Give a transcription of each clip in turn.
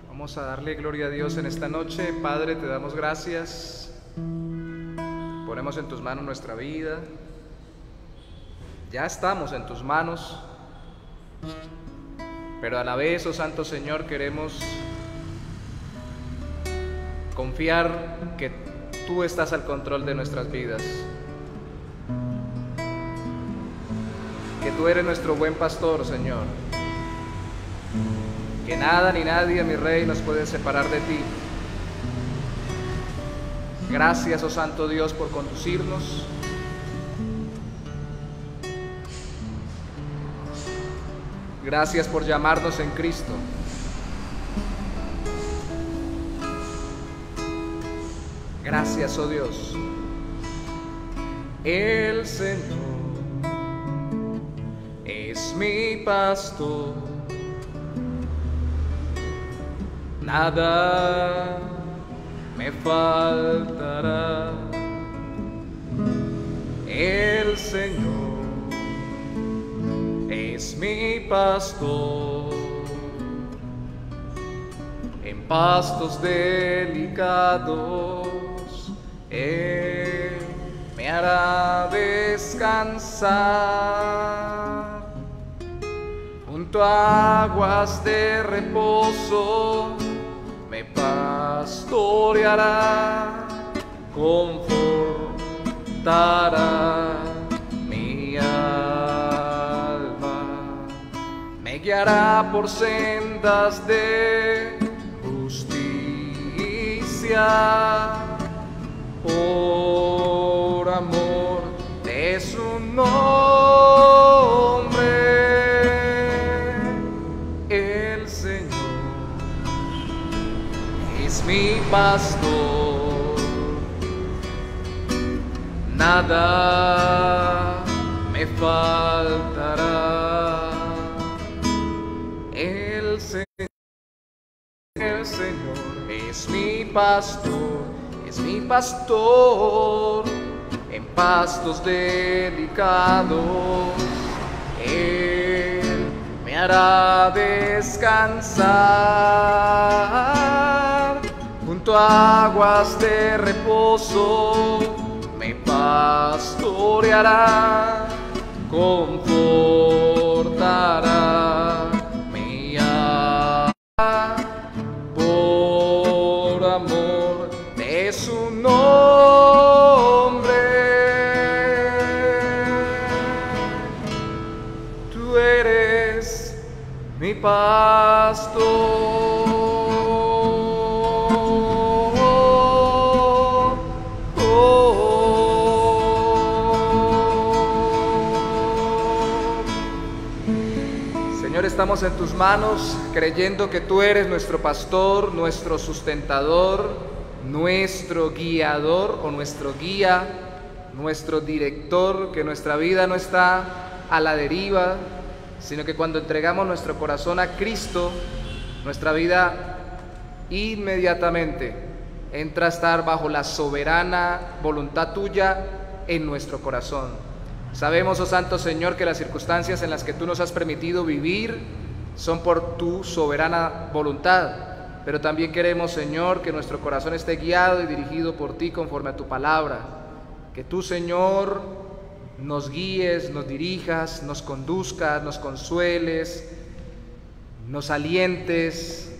Vamos a darle gloria a Dios en esta noche. Padre, te damos gracias. Ponemos en tus manos nuestra vida. Ya estamos en tus manos, pero a la vez, oh Santo Señor, queremos confiar que tú estás al control de nuestras vidas, que tú eres nuestro buen pastor, Señor, que nada ni nadie, mi Rey, nos puede separar de ti. Gracias, oh Santo Dios, por conducirnos. Gracias por llamarnos en Cristo. Gracias, oh Dios. El Señor es mi pastor, nada me faltará. El Señor es mi pastor, en pastos delicados Él me hará descansar, junto a aguas de reposo me pastoreará, confortará mi alma, me guiará por sendas de justicia, por amor de su nombre. El Señor es mi pastor, nada me faltará. El Señor es mi pastor, en pastos delicados Él me hará descansar, junto a aguas de reposo me pastoreará, confortará mi alma, por amor de su nombre. Tú eres mi pastor. Señor, estamos en tus manos, creyendo que tú eres nuestro pastor, nuestro sustentador, nuestro guiador o nuestro guía, nuestro director, que nuestra vida no está a la deriva, sino que cuando entregamos nuestro corazón a Cristo, nuestra vida inmediatamente entra a estar bajo la soberana voluntad tuya en nuestro corazón. Sabemos, oh Santo Señor, que las circunstancias en las que tú nos has permitido vivir son por tu soberana voluntad, pero también queremos, Señor, que nuestro corazón esté guiado y dirigido por ti conforme a tu palabra. Que tú, Señor, nos guíes, nos dirijas, nos conduzcas, nos consueles, nos alientes,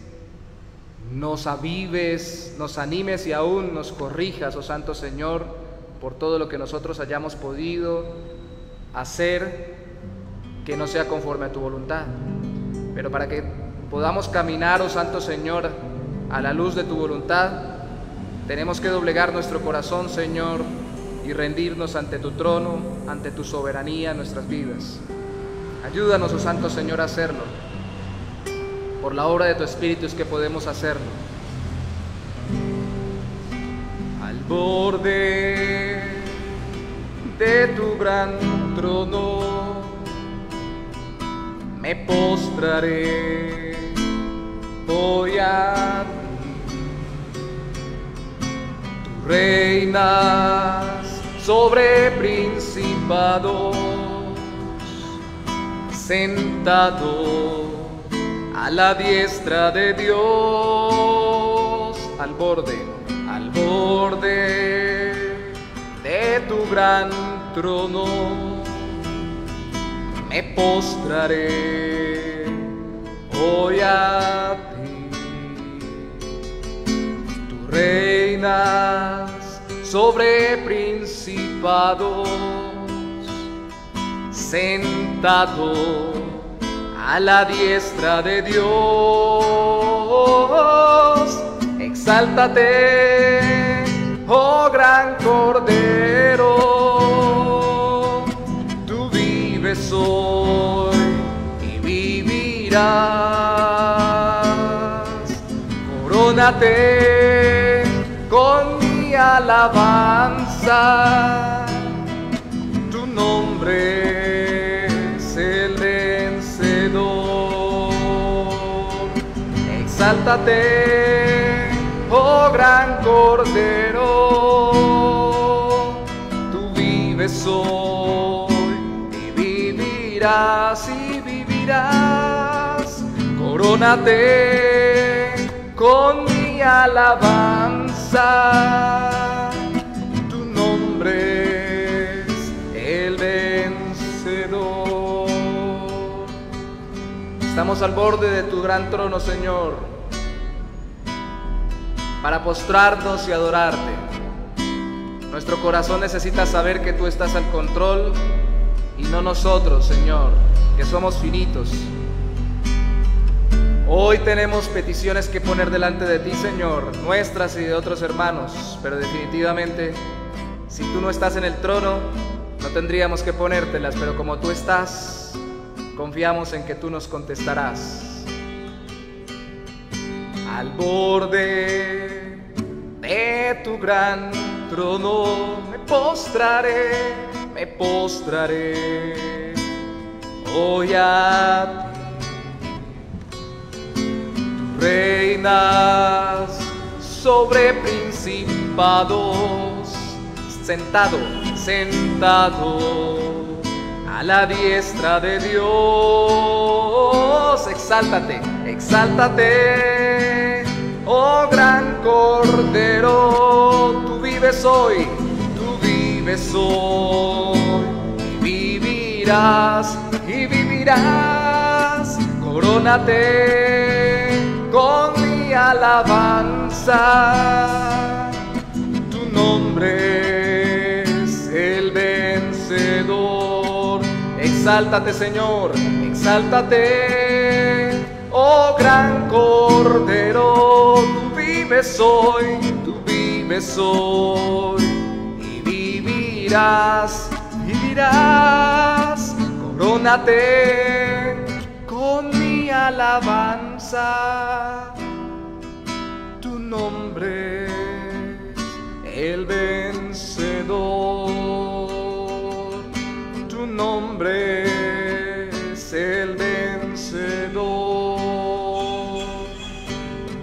nos avives, nos animes y aún nos corrijas, oh Santo Señor, por todo lo que nosotros hayamos podido hacer que no sea conforme a tu voluntad. Pero para que podamos caminar, oh Santo Señor, a la luz de tu voluntad, tenemos que doblegar nuestro corazón, Señor, y rendirnos ante tu trono, ante tu soberanía en nuestras vidas. Ayúdanos, oh Santo Señor, a hacerlo. Por la obra de tu Espíritu es que podemos hacerlo. Al borde de tu gran trono me postraré, voy a tú reinas sobre principados, sentado a la diestra de Dios, al borde de tu gran trono, me postraré hoy a ti. Tú reinas sobre principados, sentado a la diestra de Dios. Exáltate, oh gran Cordero, tú vives hoy y vivirás. Corónate con mi alabanza, tu nombre es el vencedor. Exáltate, oh gran Cordero, tú vives hoy y vivirás y vivirás. Corónate con mi alabanza, tu nombre es el vencedor. Estamos al borde de tu gran trono, Señor, para postrarnos y adorarte. Nuestro corazón necesita saber que tú estás al control y no nosotros, Señor, que somos finitos. Hoy tenemos peticiones que poner delante de ti, Señor, nuestras y de otros hermanos, pero definitivamente, si tú no estás en el trono, no tendríamos que ponértelas, pero como tú estás, confiamos en que tú nos contestarás. Al borde de tu gran trono me postraré hoy a ti. Tú reinas sobre principados, sentado a la diestra de Dios. Exáltate, oh gran Cordero, tú vives hoy y vivirás. Corónate con mi alabanza, tu nombre es el vencedor. Exáltate, Señor, exáltate, oh gran Cordero, tú vives hoy y vivirás. Corónate con mi alabanza, tu nombre es el vencedor, tu nombre es el vencedor,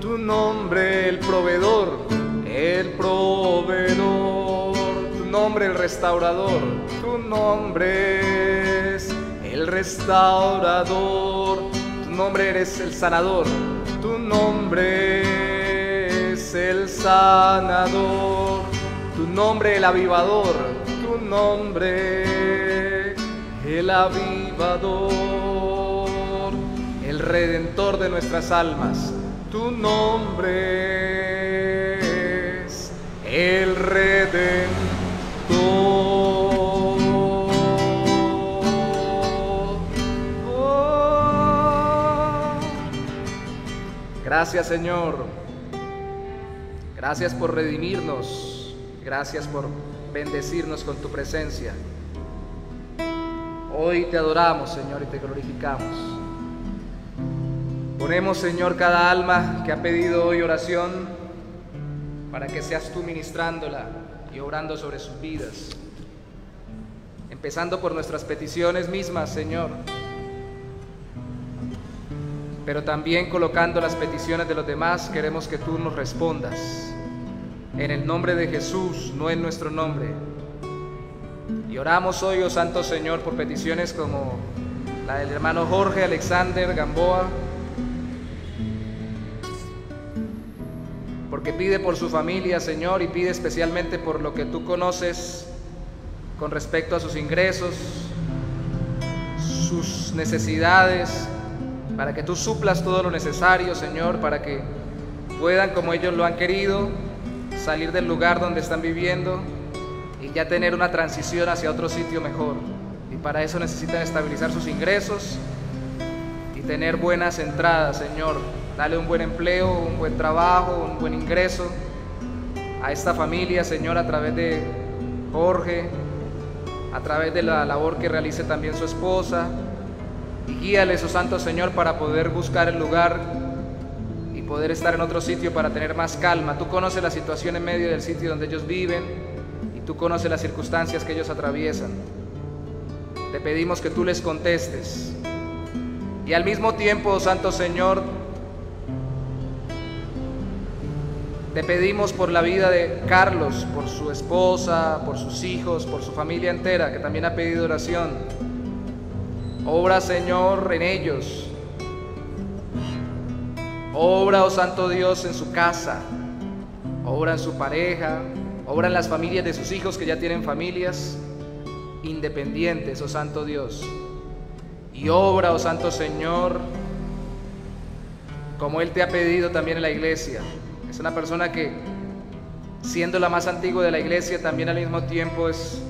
tu nombre el proveedor, tu nombre el restaurador, tu nombre es el restaurador, tu nombre eres el sanador, tu nombre es el sanador, tu nombre el avivador, tu nombre el avivador, el redentor de nuestras almas, tu nombre es el redentor. Gracias, Señor. Gracias por redimirnos. Gracias por bendecirnos con tu presencia. Hoy te adoramos, Señor, y te glorificamos. Ponemos, Señor, cada alma que ha pedido hoy oración para que seas tú ministrándola y obrando sobre sus vidas. Empezando por nuestras peticiones mismas, Señor, pero también colocando las peticiones de los demás. Queremos que tú nos respondas en el nombre de Jesús, no en nuestro nombre. Y oramos hoy, oh Santo Señor, por peticiones como la del hermano Jorge Alexander Gamboa, porque pide por su familia, Señor, y pide especialmente por lo que tú conoces con respecto a sus ingresos, sus necesidades, para que tú suplas todo lo necesario, Señor, para que puedan, como ellos lo han querido, salir del lugar donde están viviendo y ya tener una transición hacia otro sitio mejor. Y para eso necesitan estabilizar sus ingresos y tener buenas entradas, Señor. Dale un buen empleo, un buen trabajo, un buen ingreso a esta familia, Señor, a través de Jorge, a través de la labor que realice también su esposa. Y guíales, oh Santo Señor, para poder buscar el lugar y poder estar en otro sitio para tener más calma. Tú conoces la situación en medio del sitio donde ellos viven y tú conoces las circunstancias que ellos atraviesan. Te pedimos que tú les contestes. Y al mismo tiempo, oh Santo Señor, te pedimos por la vida de Carlos, por su esposa, por sus hijos, por su familia entera, que también ha pedido oración. Obra, Señor, en ellos. Obra, oh Santo Dios, en su casa. Obra en su pareja. Obra en las familias de sus hijos que ya tienen familias independientes, oh Santo Dios. Y obra, oh Santo Señor, como Él te ha pedido también en la iglesia. Es una persona que, siendo la más antigua de la iglesia, también al mismo tiempo es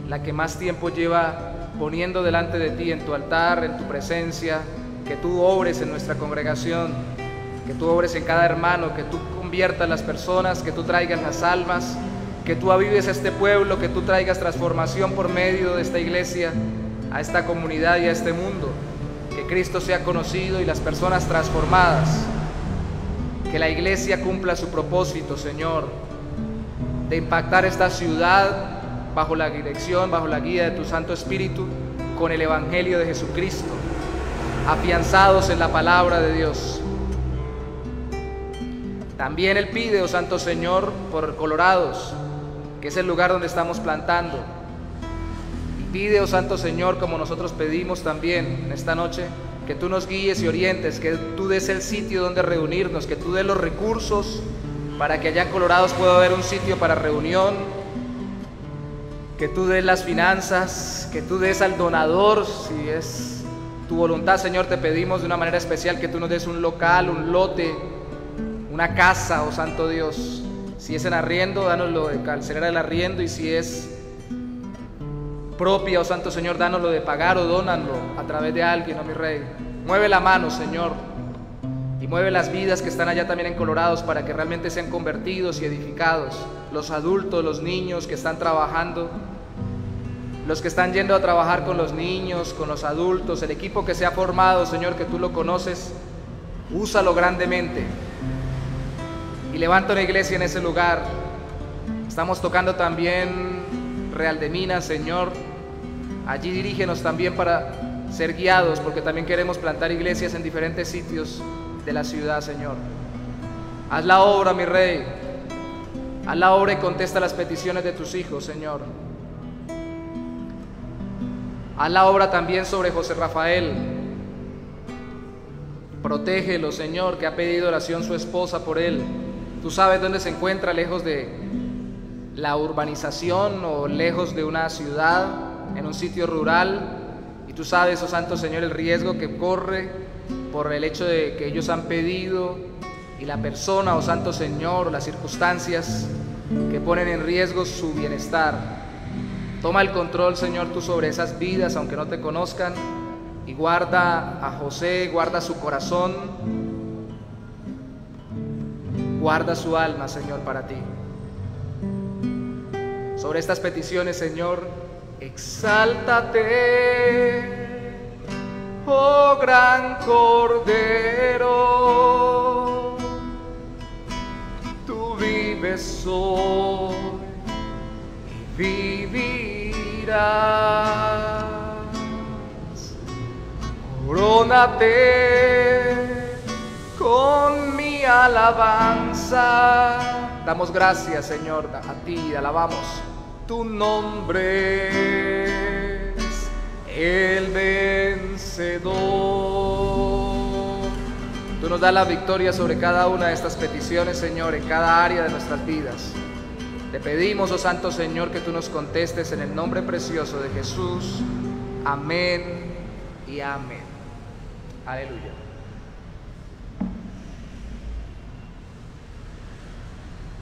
la que más tiempo lleva poniendo delante de ti, en tu altar, en tu presencia, que tú obres en nuestra congregación, que tú obres en cada hermano, que tú conviertas las personas, que tú traigas las almas, que tú avives a este pueblo, que tú traigas transformación por medio de esta iglesia, a esta comunidad y a este mundo, que Cristo sea conocido y las personas transformadas. Que la iglesia cumpla su propósito, Señor, de impactar esta ciudad bajo la dirección, bajo la guía de tu Santo Espíritu, con el Evangelio de Jesucristo, afianzados en la palabra de Dios. También Él pide, oh Santo Señor, por Colorados, que es el lugar donde estamos plantando. Y pide, oh Santo Señor, como nosotros pedimos también en esta noche, que tú nos guíes y orientes, que tú des el sitio donde reunirnos, que tú des los recursos para que allá en Colorados pueda haber un sitio para reunión, que tú des las finanzas, que tú des al donador, si es tu voluntad, Señor, te pedimos de una manera especial que tú nos des un local, un lote, una casa, oh Santo Dios. Si es en arriendo, dánoslo de cancelar el arriendo, y si es propia, oh Santo Señor, dánoslo de pagar o dónalo a través de alguien, oh mi Rey. Mueve la mano, Señor, y mueve las vidas que están allá también en Colorados para que realmente sean convertidos y edificados. Los adultos, los niños que están trabajando, los que están yendo a trabajar con los niños, con los adultos, el equipo que se ha formado, Señor, que tú lo conoces, úsalo grandemente. Y levanta una iglesia en ese lugar. Estamos tocando también Real de Minas, Señor. Allí dirígenos también para ser guiados, porque también queremos plantar iglesias en diferentes sitios de la ciudad, Señor. Haz la obra, mi Rey. Haz la obra y contesta las peticiones de tus hijos, Señor. Haz la obra también sobre José Rafael. Protégelo, Señor, que ha pedido oración su esposa por él. Tú sabes dónde se encuentra, lejos de la urbanización o lejos de una ciudad, en un sitio rural. Y tú sabes, oh Santo Señor, el riesgo que corre por el hecho de que ellos han pedido, y la persona, oh Santo Señor, las circunstancias que ponen en riesgo su bienestar. Toma el control, Señor, tú sobre esas vidas, aunque no te conozcan, y guarda a José, guarda su corazón, guarda su alma, Señor, para ti. Sobre estas peticiones, Señor, exáltate, oh gran Cordero, tú vives hoy y vivirás. Corónate con mi alabanza. Damos gracias, Señor, a ti, alabamos tu nombre, es el vencedor. Tú Tú nos das la victoria sobre cada una de estas peticiones, Señor, en cada área de nuestras vidas. Te pedimos, oh Santo Señor, que tú nos contestes en el nombre precioso de Jesús. Amén y amén. Aleluya.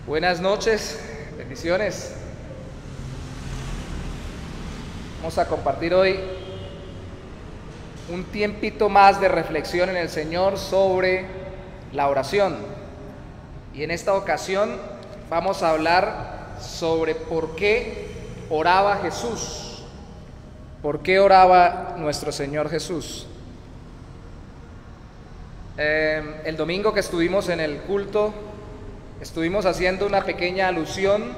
Buenas noches, bendiciones. Vamos a compartir hoy un tiempito más de reflexión en el Señor sobre la oración. Y en esta ocasión vamos a hablar sobre por qué oraba Jesús. ¿Por qué oraba nuestro Señor Jesús? El domingo que estuvimos en el culto, estuvimos haciendo una pequeña alusión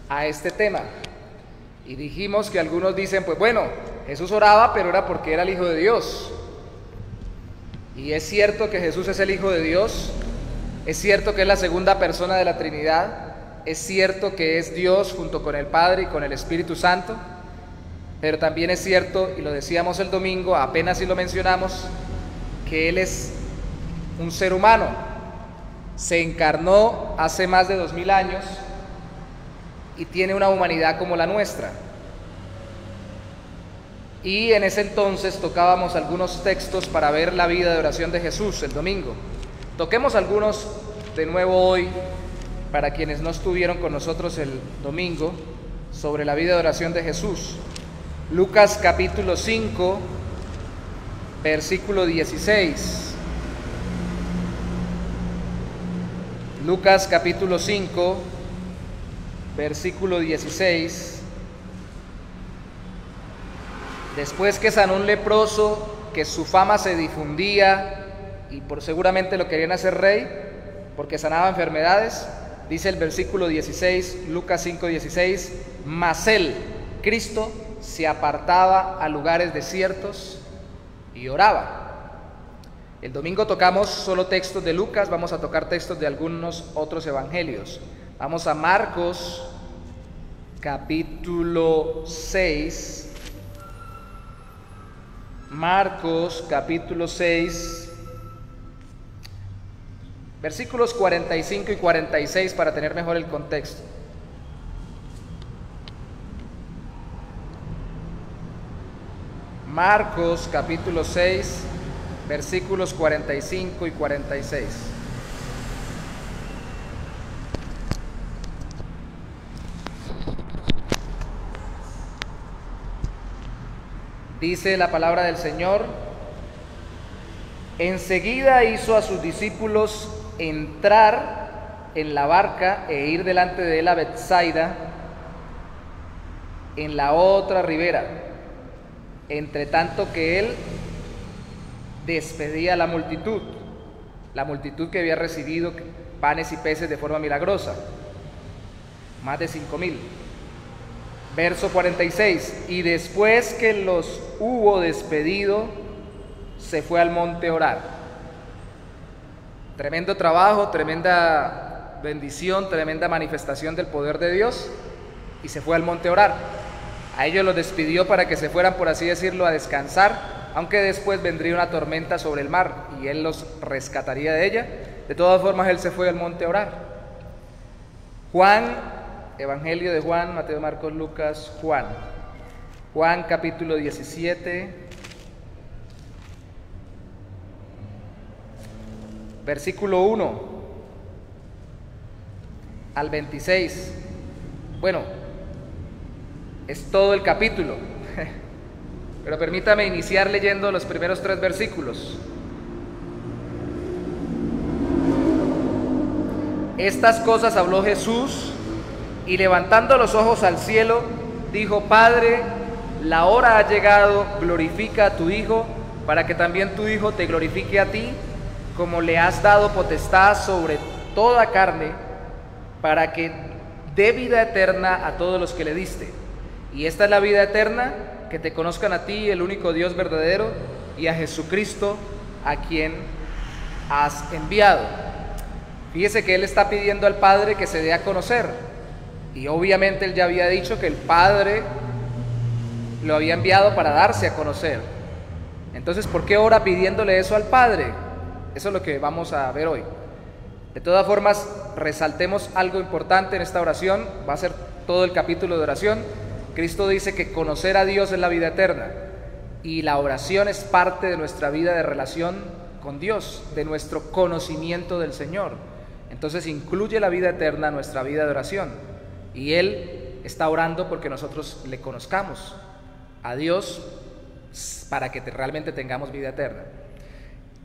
a este tema. Y dijimos que algunos dicen, pues bueno, Jesús oraba, pero era porque era el Hijo de Dios. Y es cierto que Jesús es el Hijo de Dios, es cierto que es la segunda persona de la Trinidad, es cierto que es Dios junto con el Padre y con el Espíritu Santo, pero también es cierto, y lo decíamos el domingo, apenas si lo mencionamos, que Él es un ser humano. Se encarnó hace más de 2000 años y tiene una humanidad como la nuestra. Y en ese entonces tocábamos algunos textos para ver la vida de oración de Jesús el domingo. Toquemos algunos de nuevo hoy para quienes no estuvieron con nosotros el domingo sobre la vida de oración de Jesús. Lucas capítulo 5, versículo 16. Lucas capítulo 5, versículo 16. Después que sanó un leproso, que su fama se difundía y seguramente lo querían hacer rey porque sanaba enfermedades, dice el versículo 16, Lucas 5, 16, mas él, Cristo, se apartaba a lugares desiertos y oraba. El domingo tocamos solo textos de Lucas, vamos a tocar textos de algunos otros evangelios. Vamos a Marcos capítulo 6. Marcos capítulo 6, versículos 45 y 46 para tener mejor el contexto. Marcos capítulo 6, versículos 45 y 46. Dice la palabra del Señor: enseguida hizo a sus discípulos entrar en la barca e ir delante de él a Betsaida, en la otra ribera, entre tanto que él despedía a la multitud que había recibido panes y peces de forma milagrosa, más de 5,000. Verso 46, y después que los hubo despedido, se fue al monte a orar. Tremendo trabajo, tremenda bendición, tremenda manifestación del poder de Dios, y se fue al monte a orar. A ellos los despidió para que se fueran, por así decirlo, a descansar, aunque después vendría una tormenta sobre el mar y él los rescataría de ella. De todas formas, él se fue al monte a orar. Juan, Evangelio de Juan, Mateo, Marcos, Lucas, Juan. Juan capítulo 17, versículo 1 al 26. Bueno, es todo el capítulo, pero permítame iniciar leyendo los primeros 3 versículos. Estas cosas habló Jesús, y levantando los ojos al cielo, dijo: Padre, la hora ha llegado, glorifica a tu Hijo, para que también tu Hijo te glorifique a ti, como le has dado potestad sobre toda carne, para que dé vida eterna a todos los que le diste. Y esta es la vida eterna, que te conozcan a ti, el único Dios verdadero, y a Jesucristo, a quien has enviado. Fíjese que él está pidiendo al Padre que se dé a conocer. Y obviamente él ya había dicho que el Padre lo había enviado para darse a conocer. Entonces, ¿por qué ora pidiéndole eso al Padre? Eso es lo que vamos a ver hoy. De todas formas, resaltemos algo importante en esta oración. Va a ser todo el capítulo de oración. Cristo dice que conocer a Dios es la vida eterna, y la oración es parte de nuestra vida de relación con Dios, de nuestro conocimiento del Señor. Entonces incluye la vida eterna en nuestra vida de oración, y Él está orando porque nosotros le conozcamos a Dios para que realmente tengamos vida eterna.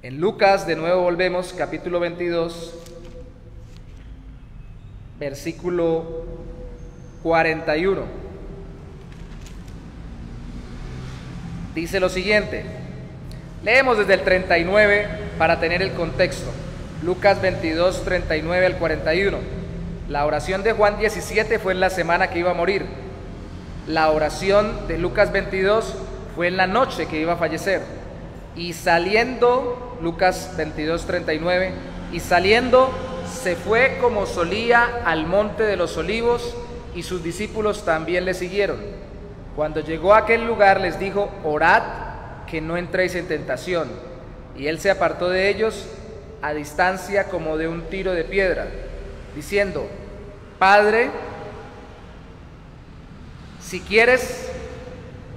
En Lucas, de nuevo volvemos, capítulo 22, versículo 41. Dice lo siguiente, leemos desde el 39 para tener el contexto. Lucas 22, 39 al 41. La oración de Juan 17 fue en la semana que iba a morir. La oración de Lucas 22 fue en la noche que iba a fallecer. Y saliendo, Lucas 22, 39, y saliendo se fue como solía al monte de los olivos, y sus discípulos también le siguieron. Cuando llegó a aquel lugar les dijo: orad que no entréis en tentación. Y él se apartó de ellos a distancia como de un tiro de piedra, diciendo: Padre, si quieres,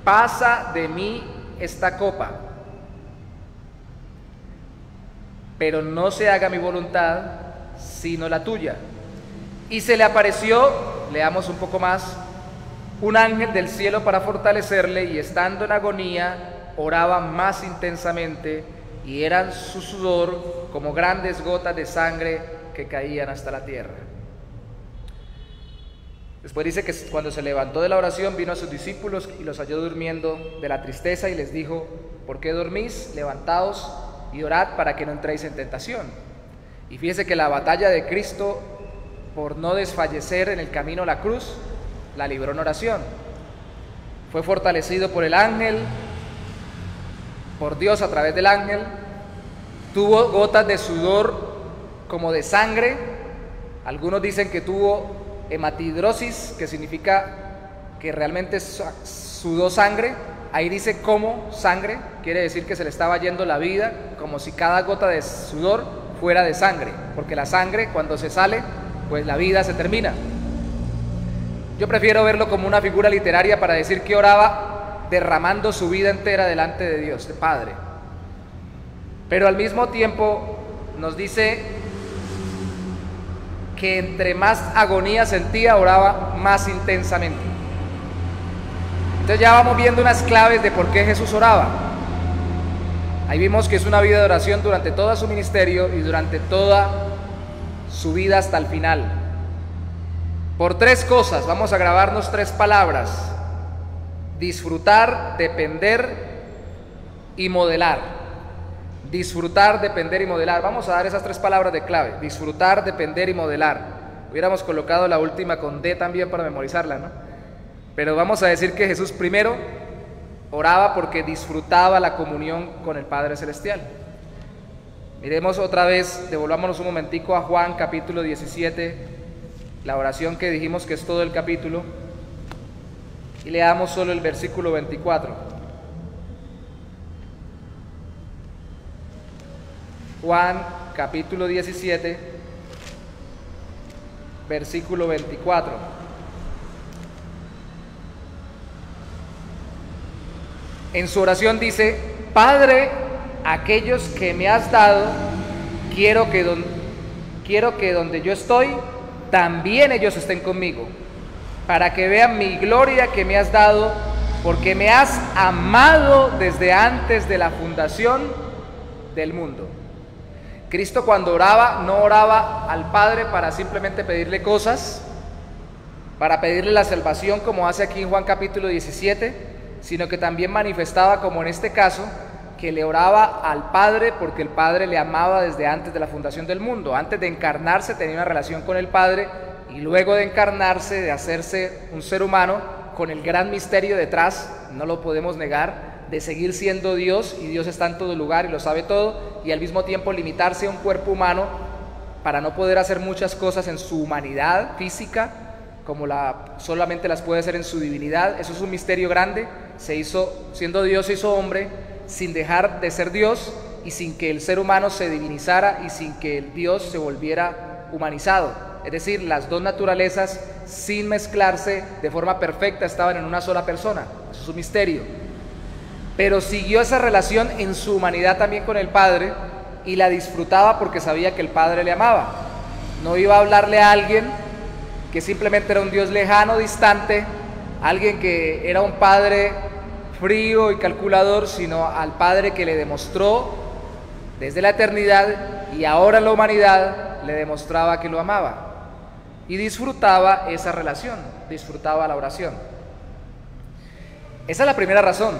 pasa de mí esta copa, pero no se haga mi voluntad sino la tuya. Y se le apareció, leamos un poco más, un ángel del cielo para fortalecerle, y estando en agonía oraba más intensamente, y eran su sudor como grandes gotas de sangre que caían hasta la tierra. Después dice que cuando se levantó de la oración vino a sus discípulos y los halló durmiendo de la tristeza, y les dijo: ¿por qué dormís? Levantaos y orad para que no entréis en tentación. Y fíjese que la batalla de Cristo por no desfallecer en el camino a la cruz la libró en oración. Fue fortalecido por el ángel, por Dios a través del ángel. Tuvo gotas de sudor como de sangre. Algunos dicen que tuvo hematidrosis, que significa que realmente sudó sangre. Ahí dice como sangre, quiere decir que se le estaba yendo la vida, como si cada gota de sudor fuera de sangre, porque la sangre cuando se sale, pues la vida se termina. Yo prefiero verlo como una figura literaria para decir que oraba derramando su vida entera delante de Dios, de Padre. Pero al mismo tiempo nos dice que entre más agonía sentía, oraba más intensamente. Entonces ya vamos viendo unas claves de por qué Jesús oraba. Ahí vimos que es una vida de oración durante todo su ministerio y durante toda su vida hasta el final. Por tres cosas, vamos a grabarnos tres palabras: disfrutar, depender y modelar. Disfrutar, depender y modelar. Vamos a dar esas tres palabras de clave: disfrutar, depender y modelar. Hubiéramos colocado la última con D también para memorizarla, ¿no? Pero vamos a decir que Jesús primero oraba porque disfrutaba la comunión con el Padre Celestial. Miremos otra vez, devolvámonos un momentico a Juan capítulo 17, la oración que dijimos que es todo el capítulo, y leamos solo el versículo 24. Juan capítulo 17, versículo 24. En su oración dice: Padre, aquellos que me has dado, quiero que donde yo estoy, también ellos estén conmigo, para que vean mi gloria que me has dado, porque me has amado desde antes de la fundación del mundo. Cristo cuando oraba, no oraba al Padre para simplemente pedirle cosas, para pedirle la salvación como hace aquí en Juan capítulo 17, sino que también manifestaba, como en este caso, que le oraba al Padre porque el Padre le amaba desde antes de la fundación del mundo. Antes de encarnarse tenía una relación con el Padre, y luego de encarnarse, de hacerse un ser humano, con el gran misterio detrás, no lo podemos negar, de seguir siendo Dios, y Dios está en todo lugar y lo sabe todo, y al mismo tiempo limitarse a un cuerpo humano para no poder hacer muchas cosas en su humanidad física como solamente las puede hacer en su divinidad. Eso es un misterio grande. Se hizo, siendo Dios, se hizo hombre sin dejar de ser Dios, y sin que el ser humano se divinizara y sin que el Dios se volviera humanizado. Es decir, las dos naturalezas, sin mezclarse de forma perfecta, estaban en una sola persona. Eso es un misterio. Pero siguió esa relación en su humanidad también con el Padre y la disfrutaba porque sabía que el Padre le amaba. No iba a hablarle a alguien que simplemente era un Dios lejano, distante, alguien que era un Padre frío y calculador, sino al Padre que le demostró desde la eternidad y ahora en la humanidad le demostraba que lo amaba. Y disfrutaba esa relación, disfrutaba la oración. Esa es la primera razón,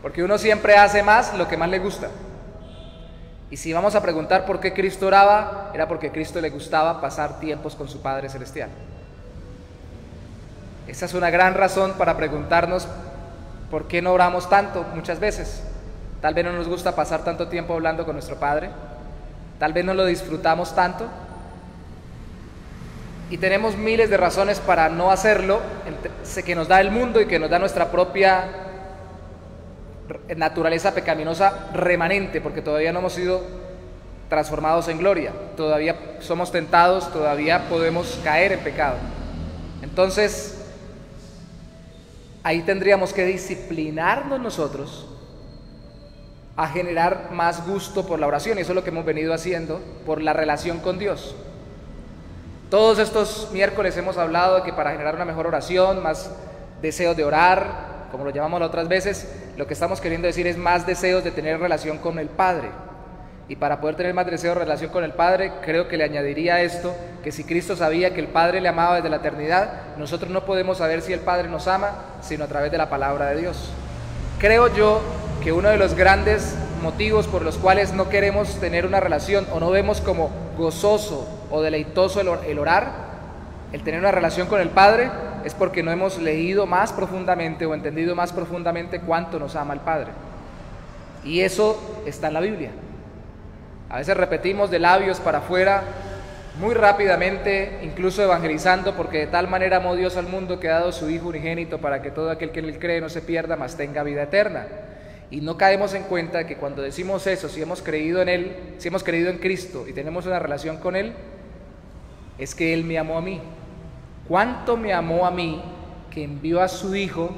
porque uno siempre hace más lo que más le gusta. Y si vamos a preguntar por qué Cristo oraba, era porque a Cristo le gustaba pasar tiempos con su Padre Celestial. Esa es una gran razón para preguntarnos por qué no oramos tanto muchas veces. Tal vez no nos gusta pasar tanto tiempo hablando con nuestro Padre, tal vez no lo disfrutamos tanto, y tenemos miles de razones para no hacerlo, que nos da el mundo y que nos da nuestra propia naturaleza pecaminosa remanente, porque todavía no hemos sido transformados en gloria, todavía somos tentados, todavía podemos caer en pecado. Entonces, ahí tendríamos que disciplinarnos nosotros a generar más gusto por la oración, y eso es lo que hemos venido haciendo por la relación con Dios. Todos estos miércoles hemos hablado de que para generar una mejor oración, más deseos de orar, como lo llamamos las otras veces, lo que estamos queriendo decir es más deseos de tener relación con el Padre. Y para poder tener más deseos de relación con el Padre, creo que le añadiría esto, que si Cristo sabía que el Padre le amaba desde la eternidad, nosotros no podemos saber si el Padre nos ama, sino a través de la palabra de Dios. Creo yo que uno de los grandes motivos por los cuales no queremos tener una relación o no vemos como gozoso o deleitoso el orar, el tener una relación con el Padre, es porque no hemos leído más profundamente o entendido más profundamente cuánto nos ama el Padre. Y eso está en la Biblia. A veces repetimos de labios para afuera muy rápidamente, incluso evangelizando, porque de tal manera amó Dios al mundo que ha dado su Hijo unigénito para que todo aquel que en él cree no se pierda, mas tenga vida eterna. Y no caemos en cuenta que cuando decimos eso, si hemos creído en Él, si hemos creído en Cristo y tenemos una relación con Él, es que Él me amó a mí. ¿Cuánto me amó a mí que envió a su Hijo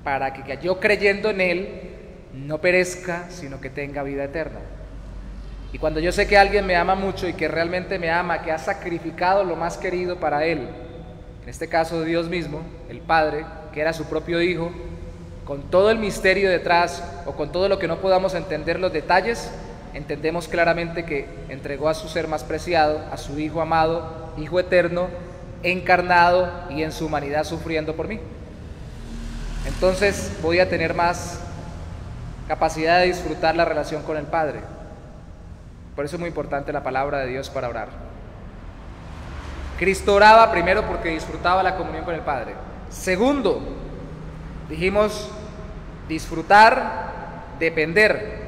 para que yo creyendo en Él no perezca, sino que tenga vida eterna? Y cuando yo sé que alguien me ama mucho y que realmente me ama, que ha sacrificado lo más querido para Él, en este caso Dios mismo, el Padre, que era su propio Hijo, con todo el misterio detrás o con todo lo que no podamos entender los detalles, entendemos claramente que entregó a su ser más preciado, a su Hijo amado, Hijo eterno, encarnado y en su humanidad sufriendo por mí. Entonces voy a tener más capacidad de disfrutar la relación con el Padre. Por eso es muy importante la palabra de Dios para orar. Cristo oraba primero porque disfrutaba la comunión con el Padre. Segundo, dijimos disfrutar, depender.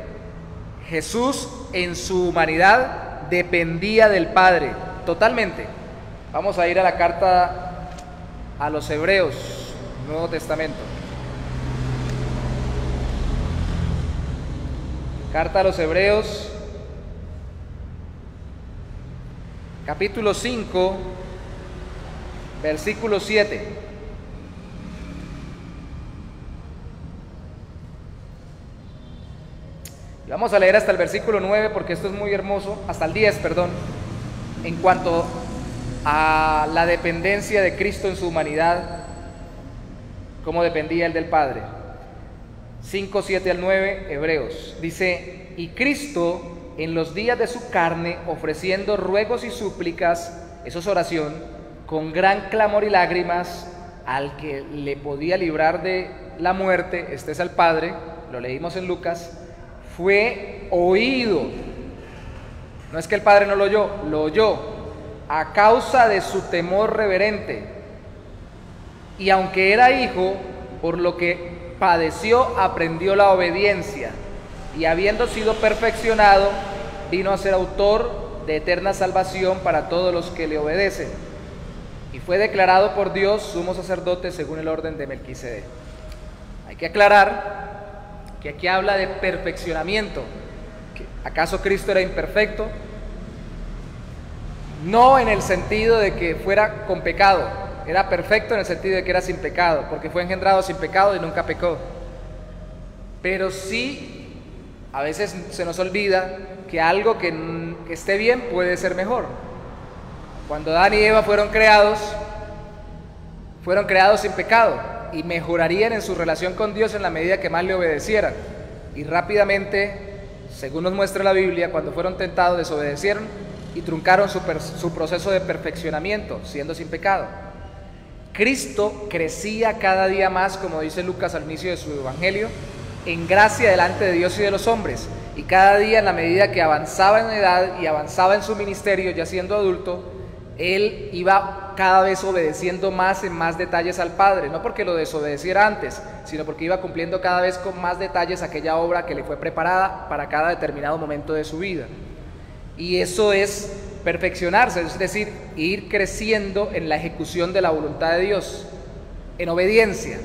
Jesús en su humanidad dependía del Padre totalmente. Vamos a ir a la carta a los Hebreos, Nuevo Testamento. Carta a los Hebreos, capítulo 5, versículo 7. Y vamos a leer hasta el versículo 9 porque esto es muy hermoso, hasta el 10, perdón, en cuanto a la dependencia de Cristo en su humanidad, cómo dependía él del Padre. 5, 7 al 9, Hebreos, dice: y Cristo en los días de su carne, ofreciendo ruegos y súplicas, eso es oración, con gran clamor y lágrimas, al que le podía librar de la muerte, este es al Padre, lo leímos en Lucas, fue oído. No es que el Padre no lo oyó, lo oyó a causa de su temor reverente. Y aunque era hijo, por lo que padeció, aprendió la obediencia. Y habiendo sido perfeccionado, vino a ser autor de eterna salvación para todos los que le obedecen. Y fue declarado por Dios sumo sacerdote según el orden de Melquisedec. Hay que aclarar que aquí habla de perfeccionamiento. ¿Acaso Cristo era imperfecto? No en el sentido de que fuera con pecado, era perfecto en el sentido de que era sin pecado, porque fue engendrado sin pecado y nunca pecó. Pero sí, a veces se nos olvida que algo que esté bien puede ser mejor. Cuando Adán y Eva fueron creados sin pecado y mejorarían en su relación con Dios en la medida que más le obedecieran. Y rápidamente, según nos muestra la Biblia, cuando fueron tentados desobedecieron y truncaron su proceso de perfeccionamiento, siendo sin pecado. Cristo crecía cada día más, como dice Lucas al inicio de su evangelio, en gracia delante de Dios y de los hombres, y cada día, en la medida que avanzaba en edad y avanzaba en su ministerio, ya siendo adulto, él iba cada vez obedeciendo más en más detalles al Padre, no porque lo desobedeciera antes, sino porque iba cumpliendo cada vez con más detalles aquella obra que le fue preparada para cada determinado momento de su vida. Y eso es perfeccionarse, es decir, ir creciendo en la ejecución de la voluntad de Dios, en obediencia.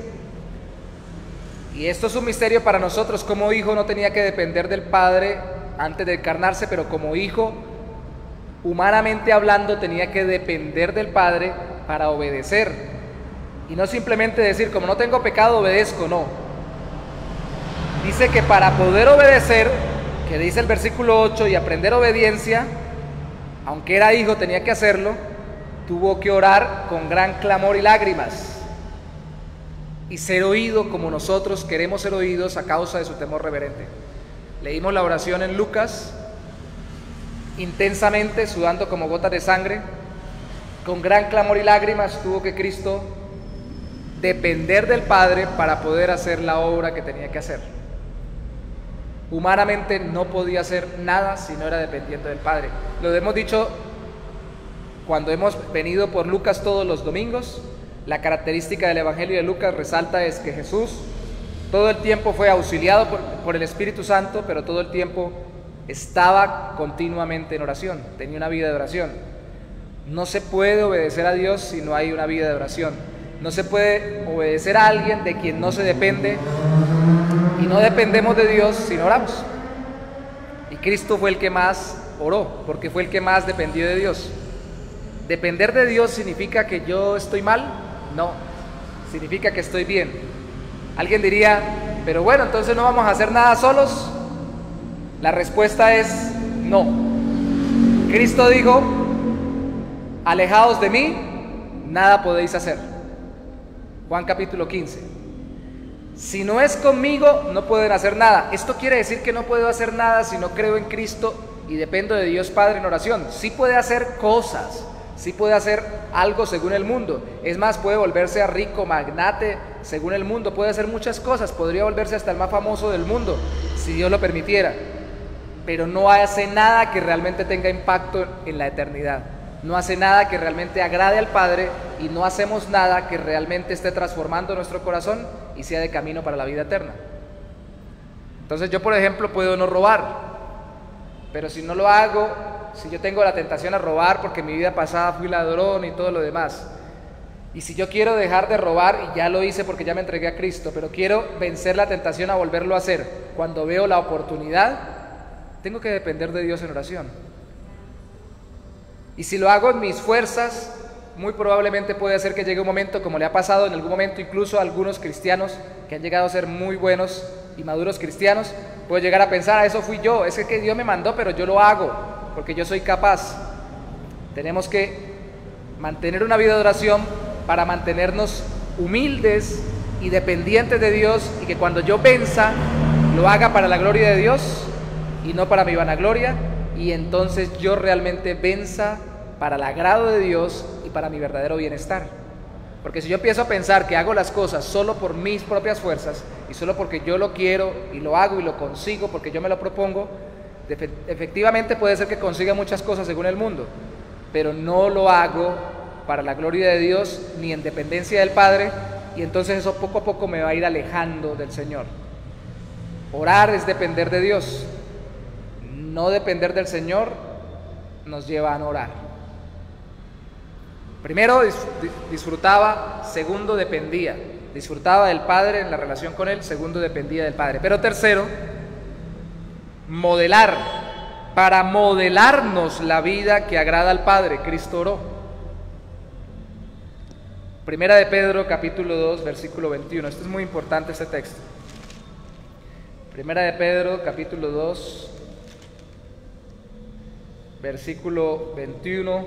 Y esto es un misterio para nosotros. Como hijo no tenía que depender del Padre antes de encarnarse, pero como hijo, humanamente hablando, tenía que depender del Padre para obedecer. Y no simplemente decir, como no tengo pecado, obedezco, no. Dice que para poder obedecer, que dice el versículo 8, y aprender obediencia, aunque era hijo, tenía que hacerlo, tuvo que orar con gran clamor y lágrimas, y ser oído como nosotros queremos ser oídos a causa de su temor reverente. Leímos la oración en Lucas, intensamente, sudando como gotas de sangre, con gran clamor y lágrimas tuvo que Cristo depender del Padre para poder hacer la obra que tenía que hacer. Humanamente no podía hacer nada si no era dependiente del Padre. Lo hemos dicho cuando hemos venido por Lucas todos los domingos. La característica del Evangelio de Lucas resalta es que Jesús todo el tiempo fue auxiliado por el Espíritu Santo, pero todo el tiempo estaba continuamente en oración, tenía una vida de oración. No se puede obedecer a Dios si no hay una vida de oración. No se puede obedecer a alguien de quien no se depende, y no dependemos de Dios si no oramos. Y Cristo fue el que más oró, porque fue el que más dependió de Dios. ¿Depender de Dios significa que yo estoy mal? No, significa que estoy bien. Alguien diría, pero bueno, entonces no vamos a hacer nada solos. La respuesta es no. Cristo dijo, alejaos de mí, nada podéis hacer. Juan capítulo 15. Si no es conmigo, no pueden hacer nada. Esto quiere decir que no puedo hacer nada si no creo en Cristo y dependo de Dios Padre en oración. Sí puede hacer cosas, sí puede hacer algo según el mundo. Es más, puede volverse a rico, magnate, según el mundo. Puede hacer muchas cosas, podría volverse hasta el más famoso del mundo, si Dios lo permitiera. Pero no hace nada que realmente tenga impacto en la eternidad. No hace nada que realmente agrade al Padre, y no hacemos nada que realmente esté transformando nuestro corazón y sea de camino para la vida eterna. Entonces yo, por ejemplo, puedo no robar, pero si no lo hago, si yo tengo la tentación a robar porque en mi vida pasada fui ladrón y todo lo demás, y si yo quiero dejar de robar, y ya lo hice porque ya me entregué a Cristo, pero quiero vencer la tentación a volverlo a hacer, cuando veo la oportunidad, tengo que depender de Dios en oración. Y si lo hago en mis fuerzas, muy probablemente puede ser que llegue un momento, como le ha pasado en algún momento incluso a algunos cristianos que han llegado a ser muy buenos y maduros cristianos, puedo llegar a pensar, eso fui yo, es que Dios me mandó, pero yo lo hago, porque yo soy capaz. Tenemos que mantener una vida de oración para mantenernos humildes y dependientes de Dios, y que cuando yo venza, lo haga para la gloria de Dios y no para mi vanagloria, y entonces yo realmente venza para el agrado de Dios y para mi verdadero bienestar. Porque si yo empiezo a pensar que hago las cosas solo por mis propias fuerzas y solo porque yo lo quiero y lo hago y lo consigo porque yo me lo propongo, efectivamente puede ser que consiga muchas cosas según el mundo, pero no lo hago para la gloria de Dios ni en dependencia del Padre, y entonces eso poco a poco me va a ir alejando del Señor. Orar es depender de Dios. No depender del Señor nos lleva a no orar. Primero disfrutaba, segundo dependía. disfrutaba del Padre en la relación con Él. Segundo, dependía del Padre. Pero tercero, modelar. Para modelarnos la vida que agrada al Padre, Cristo oró. Primera de Pedro, capítulo 2, versículo 21. Esto es muy importante, este texto. Primera de Pedro, capítulo 2, versículo 21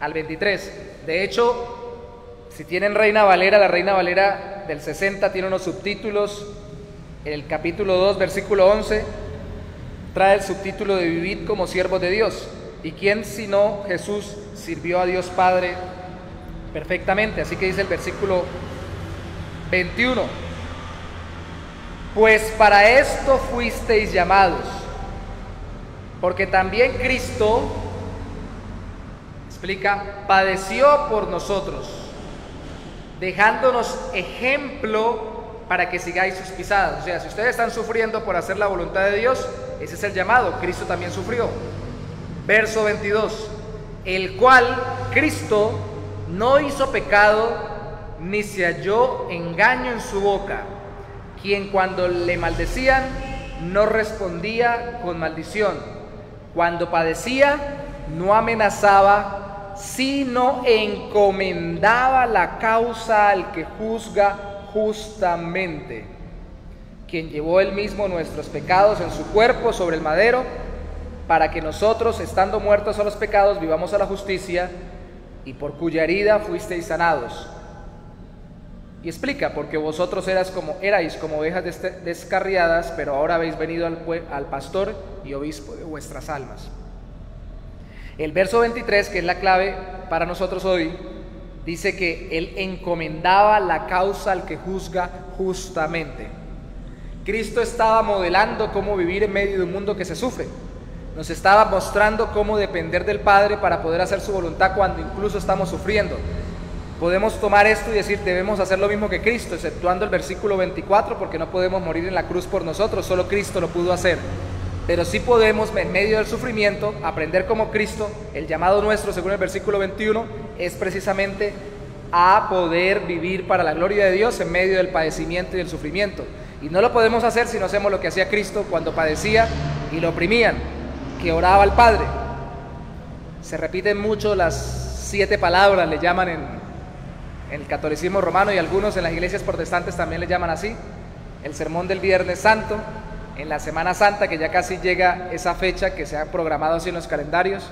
al 23. De hecho, si tienen Reina Valera, la Reina Valera del 60 tiene unos subtítulos. El capítulo 2, versículo 11, trae el subtítulo de Vivid como siervos de Dios. ¿Y quién sino Jesús sirvió a Dios Padre perfectamente? Así que dice el versículo 21: pues para esto fuisteis llamados, porque también Cristo, explica, padeció por nosotros, dejándonos ejemplo para que sigáis sus pisadas. O sea, si ustedes están sufriendo por hacer la voluntad de Dios, ese es el llamado. Cristo también sufrió. Verso 22: el cual, Cristo, no hizo pecado, ni se halló engaño en su boca, quien cuando le maldecían, no respondía con maldición. Cuando padecía, no amenazaba, sino encomendaba la causa al que juzga justamente, quien llevó él mismo nuestros pecados en su cuerpo sobre el madero, para que nosotros, estando muertos a los pecados, vivamos a la justicia, y por cuya herida fuisteis sanados. Y explica: porque vosotros erais como ovejas descarriadas, pero ahora habéis venido al pastor y obispo de vuestras almas. El verso 23, que es la clave para nosotros hoy, dice que él encomendaba la causa al que juzga justamente. Cristo estaba modelando cómo vivir en medio de un mundo que se sufre. Nos estaba mostrando cómo depender del Padre para poder hacer su voluntad cuando incluso estamos sufriendo. Podemos tomar esto y decir: debemos hacer lo mismo que Cristo, exceptuando el versículo 24, porque no podemos morir en la cruz por nosotros, solo Cristo lo pudo hacer. Pero sí podemos, en medio del sufrimiento, aprender como Cristo. El llamado nuestro, según el versículo 21, es precisamente a poder vivir para la gloria de Dios en medio del padecimiento y del sufrimiento. Y no lo podemos hacer si no hacemos lo que hacía Cristo cuando padecía y lo oprimían, que oraba al Padre. Se repiten mucho las 7 palabras, le llaman en el catolicismo romano, y algunos en las iglesias protestantes también le llaman así. El sermón del Viernes Santo, en la Semana Santa, que ya casi llega esa fecha que se ha programado así en los calendarios.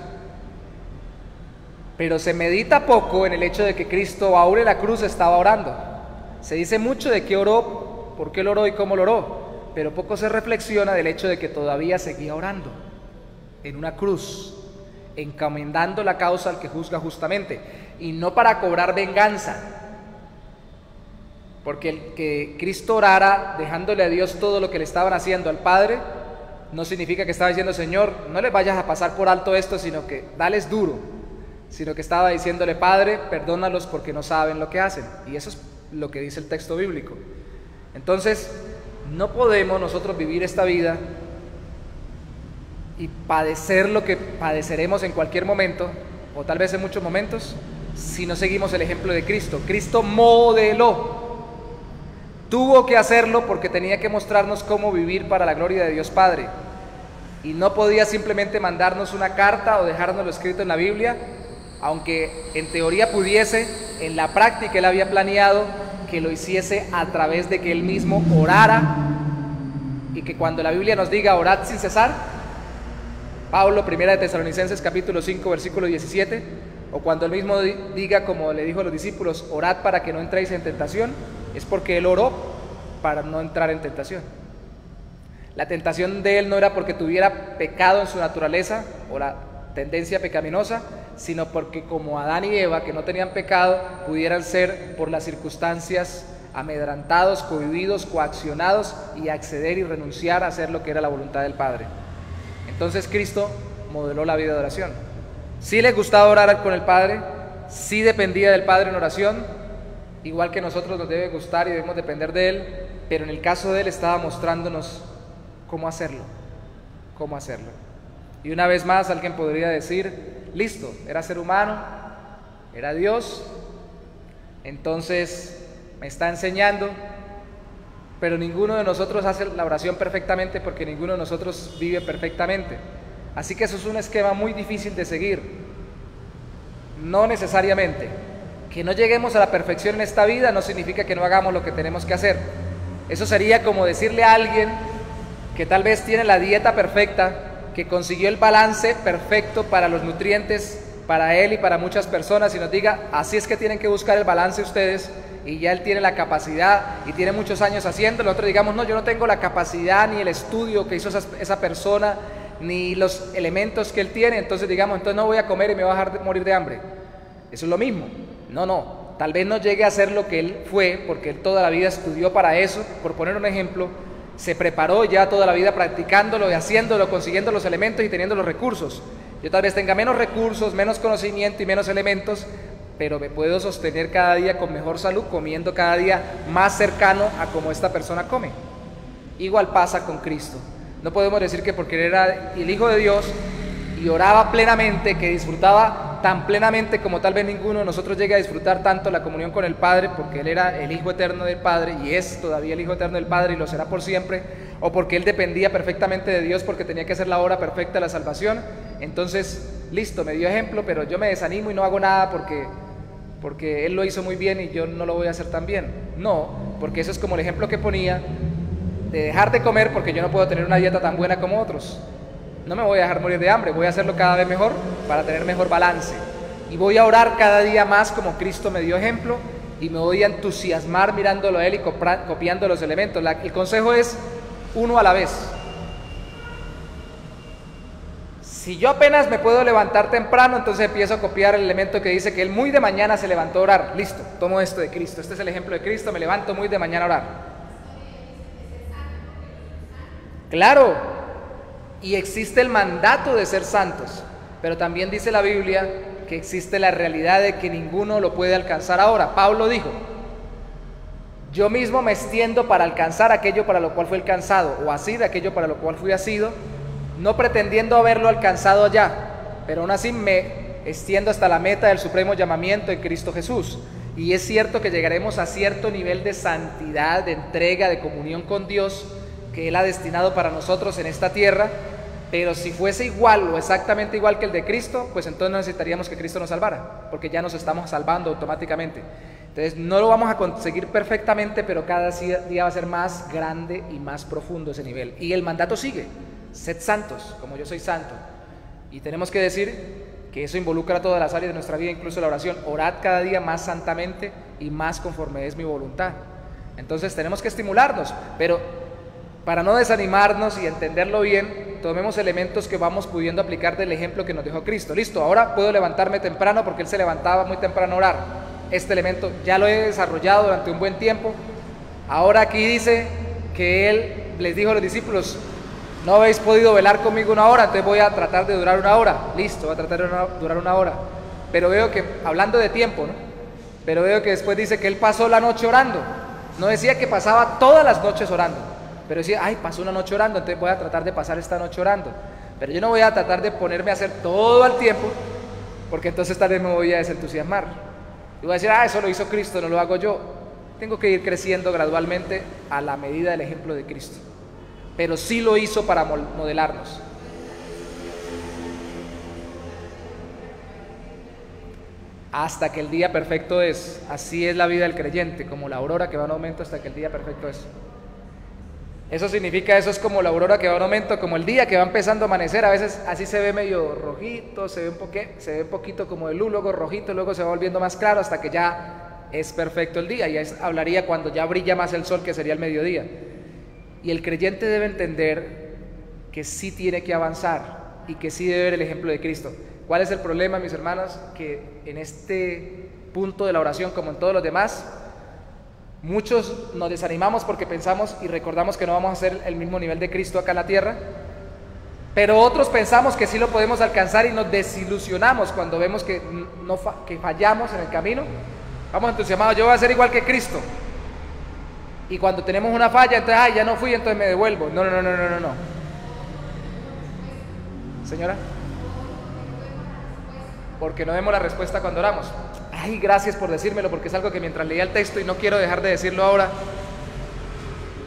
Pero se medita poco en el hecho de que Cristo aún en la cruz estaba orando. Se dice mucho de qué oró, por qué lo oró y cómo lo oró, pero poco se reflexiona del hecho de que todavía seguía orando en una cruz, encomendando la causa al que juzga justamente, y no para cobrar venganza, porque el que Cristo orara dejándole a Dios todo lo que le estaban haciendo al Padre, no significa que estaba diciendo: Señor, no les vayas a pasar por alto esto, sino que dales duro, sino que estaba diciéndole: Padre, perdónalos porque no saben lo que hacen. Y eso es lo que dice el texto bíblico. Entonces, no podemos nosotros vivir esta vida y padecer lo que padeceremos en cualquier momento, o tal vez en muchos momentos, si no seguimos el ejemplo de Cristo. Cristo modeló, tuvo que hacerlo porque tenía que mostrarnos cómo vivir para la gloria de Dios Padre, y no podía simplemente mandarnos una carta o dejárnoslo escrito en la Biblia, aunque en teoría pudiese. En la práctica él había planeado que lo hiciese a través de que él mismo orara, y que cuando la Biblia nos diga orad sin cesar, Pablo, primera de Tesalonicenses capítulo 5 versículo 17, o cuando él mismo diga, como le dijo a los discípulos, orad para que no entréis en tentación, es porque él oró para no entrar en tentación. La tentación de él no era porque tuviera pecado en su naturaleza o la tendencia pecaminosa, sino porque como Adán y Eva, que no tenían pecado, pudieran ser por las circunstancias amedrantados, cohibidos, coaccionados, y acceder y renunciar a hacer lo que era la voluntad del Padre. Entonces Cristo modeló la vida de oración. Sí le gustaba orar con el Padre, sí dependía del Padre en oración, igual que nosotros nos debe gustar y debemos depender de Él, pero en el caso de Él estaba mostrándonos cómo hacerlo, cómo hacerlo. Y una vez más alguien podría decir: listo, era ser humano, era Dios, Entonces me está enseñando, pero ninguno de nosotros hace la oración perfectamente porque ninguno de nosotros vive perfectamente. Así que eso es un esquema muy difícil de seguir. No necesariamente. Que no lleguemos a la perfección en esta vida no significa que no hagamos lo que tenemos que hacer. Eso sería como decirle a alguien que tal vez tiene la dieta perfecta, que consiguió el balance perfecto para los nutrientes, para él y para muchas personas, y nos diga, así es que tienen que buscar el balance ustedes, y ya él tiene la capacidad y tiene muchos años haciéndolo. Nosotros digamos, no, yo no tengo la capacidad ni el estudio que hizo esa persona, ni los elementos que él tiene, entonces digamos, entonces no voy a comer y me voy a dejar morir de hambre. Eso es lo mismo. No, tal vez no llegue a ser lo que él fue, porque él toda la vida estudió para eso, por poner un ejemplo, se preparó ya toda la vida practicándolo y haciéndolo, consiguiendo los elementos y teniendo los recursos. Yo tal vez tenga menos recursos, menos conocimiento y menos elementos, pero me puedo sostener cada día con mejor salud, comiendo cada día más cercano a como esta persona come. Igual pasa con Cristo. No podemos decir que porque él era el Hijo de Dios y oraba plenamente, que disfrutaba tan plenamente como tal vez ninguno de nosotros llegue a disfrutar tanto la comunión con el Padre, porque él era el Hijo eterno del Padre y es todavía el Hijo eterno del Padre y lo será por siempre, o porque él dependía perfectamente de Dios porque tenía que hacer la obra perfecta de la salvación. Entonces, listo, me dio ejemplo, pero yo me desanimo y no hago nada porque él lo hizo muy bien y yo no lo voy a hacer tan bien. No, porque eso es como el ejemplo que ponía de dejar de comer porque yo no puedo tener una dieta tan buena como otros. No me voy a dejar morir de hambre, voy a hacerlo cada vez mejor para tener mejor balance. Y voy a orar cada día más como Cristo me dio ejemplo y me voy a entusiasmar mirándolo a él y copiando los elementos. El consejo es uno a la vez. Si yo apenas me puedo levantar temprano, entonces empiezo a copiar el elemento que dice que él muy de mañana se levantó a orar. Listo, tomo esto de Cristo, este es el ejemplo de Cristo, me levanto muy de mañana a orar. Claro, y existe el mandato de ser santos, pero también dice la Biblia que existe la realidad de que ninguno lo puede alcanzar ahora. Pablo dijo, yo mismo me extiendo para alcanzar aquello para lo cual fui alcanzado, o así de aquello para lo cual fui asido, no pretendiendo haberlo alcanzado ya, pero aún así me extiendo hasta la meta del supremo llamamiento en Cristo Jesús. Y es cierto que llegaremos a cierto nivel de santidad, de entrega, de comunión con Dios que Él ha destinado para nosotros en esta tierra, pero si fuese igual o exactamente igual que el de Cristo, pues entonces no necesitaríamos que Cristo nos salvara, porque ya nos estamos salvando automáticamente. Entonces no lo vamos a conseguir perfectamente, pero cada día va a ser más grande y más profundo ese nivel. Y el mandato sigue, sed santos, como yo soy santo. Y tenemos que decir que eso involucra todas las áreas de nuestra vida, incluso la oración. Orad cada día más santamente y más conforme es mi voluntad. Entonces tenemos que estimularnos, pero para no desanimarnos y entenderlo bien, tomemos elementos que vamos pudiendo aplicar del ejemplo que nos dejó Cristo. Listo, ahora puedo levantarme temprano porque Él se levantaba muy temprano a orar. Este elemento ya lo he desarrollado durante un buen tiempo. Ahora aquí dice que Él les dijo a los discípulos, no habéis podido velar conmigo una hora, entonces voy a tratar de durar una hora. Listo, voy a tratar de durar una hora. Pero veo que, hablando de tiempo, ¿no? Pero veo que después dice que Él pasó la noche orando. No decía que pasaba todas las noches orando, pero decía, ay, pasó una noche orando, entonces voy a tratar de pasar esta noche orando. Pero yo no voy a tratar de ponerme a hacer todo al tiempo, porque entonces tal vez me voy a desentusiasmar. Y voy a decir, eso lo hizo Cristo, no lo hago yo. Tengo que ir creciendo gradualmente a la medida del ejemplo de Cristo. Pero sí lo hizo para modelarnos. Hasta que el día perfecto es. Así es la vida del creyente, como la aurora que va en aumento hasta que el día perfecto es. Eso significa, eso es como la aurora que va en aumento, como el día que va empezando a amanecer. A veces así se ve medio rojito, se ve un poquito como de luz, luego rojito, luego se va volviendo más claro hasta que ya es perfecto el día. Y hablaría cuando ya brilla más el sol, que sería el mediodía. Y el creyente debe entender que sí tiene que avanzar y que sí debe ver el ejemplo de Cristo. ¿Cuál es el problema, mis hermanos? Que en este punto de la oración, como en todos los demás, muchos nos desanimamos porque pensamos y recordamos que no vamos a hacer el mismo nivel de Cristo acá en la tierra, pero otros pensamos que sí lo podemos alcanzar y nos desilusionamos cuando vemos que fallamos en el camino. Vamos entusiasmados, yo voy a ser igual que Cristo. Y cuando tenemos una falla, entonces, ya no fui, entonces me devuelvo. No. Señora, porque no vemos la respuesta cuando oramos. Ay, gracias por decírmelo, porque es algo que mientras leía el texto y no quiero dejar de decirlo ahora.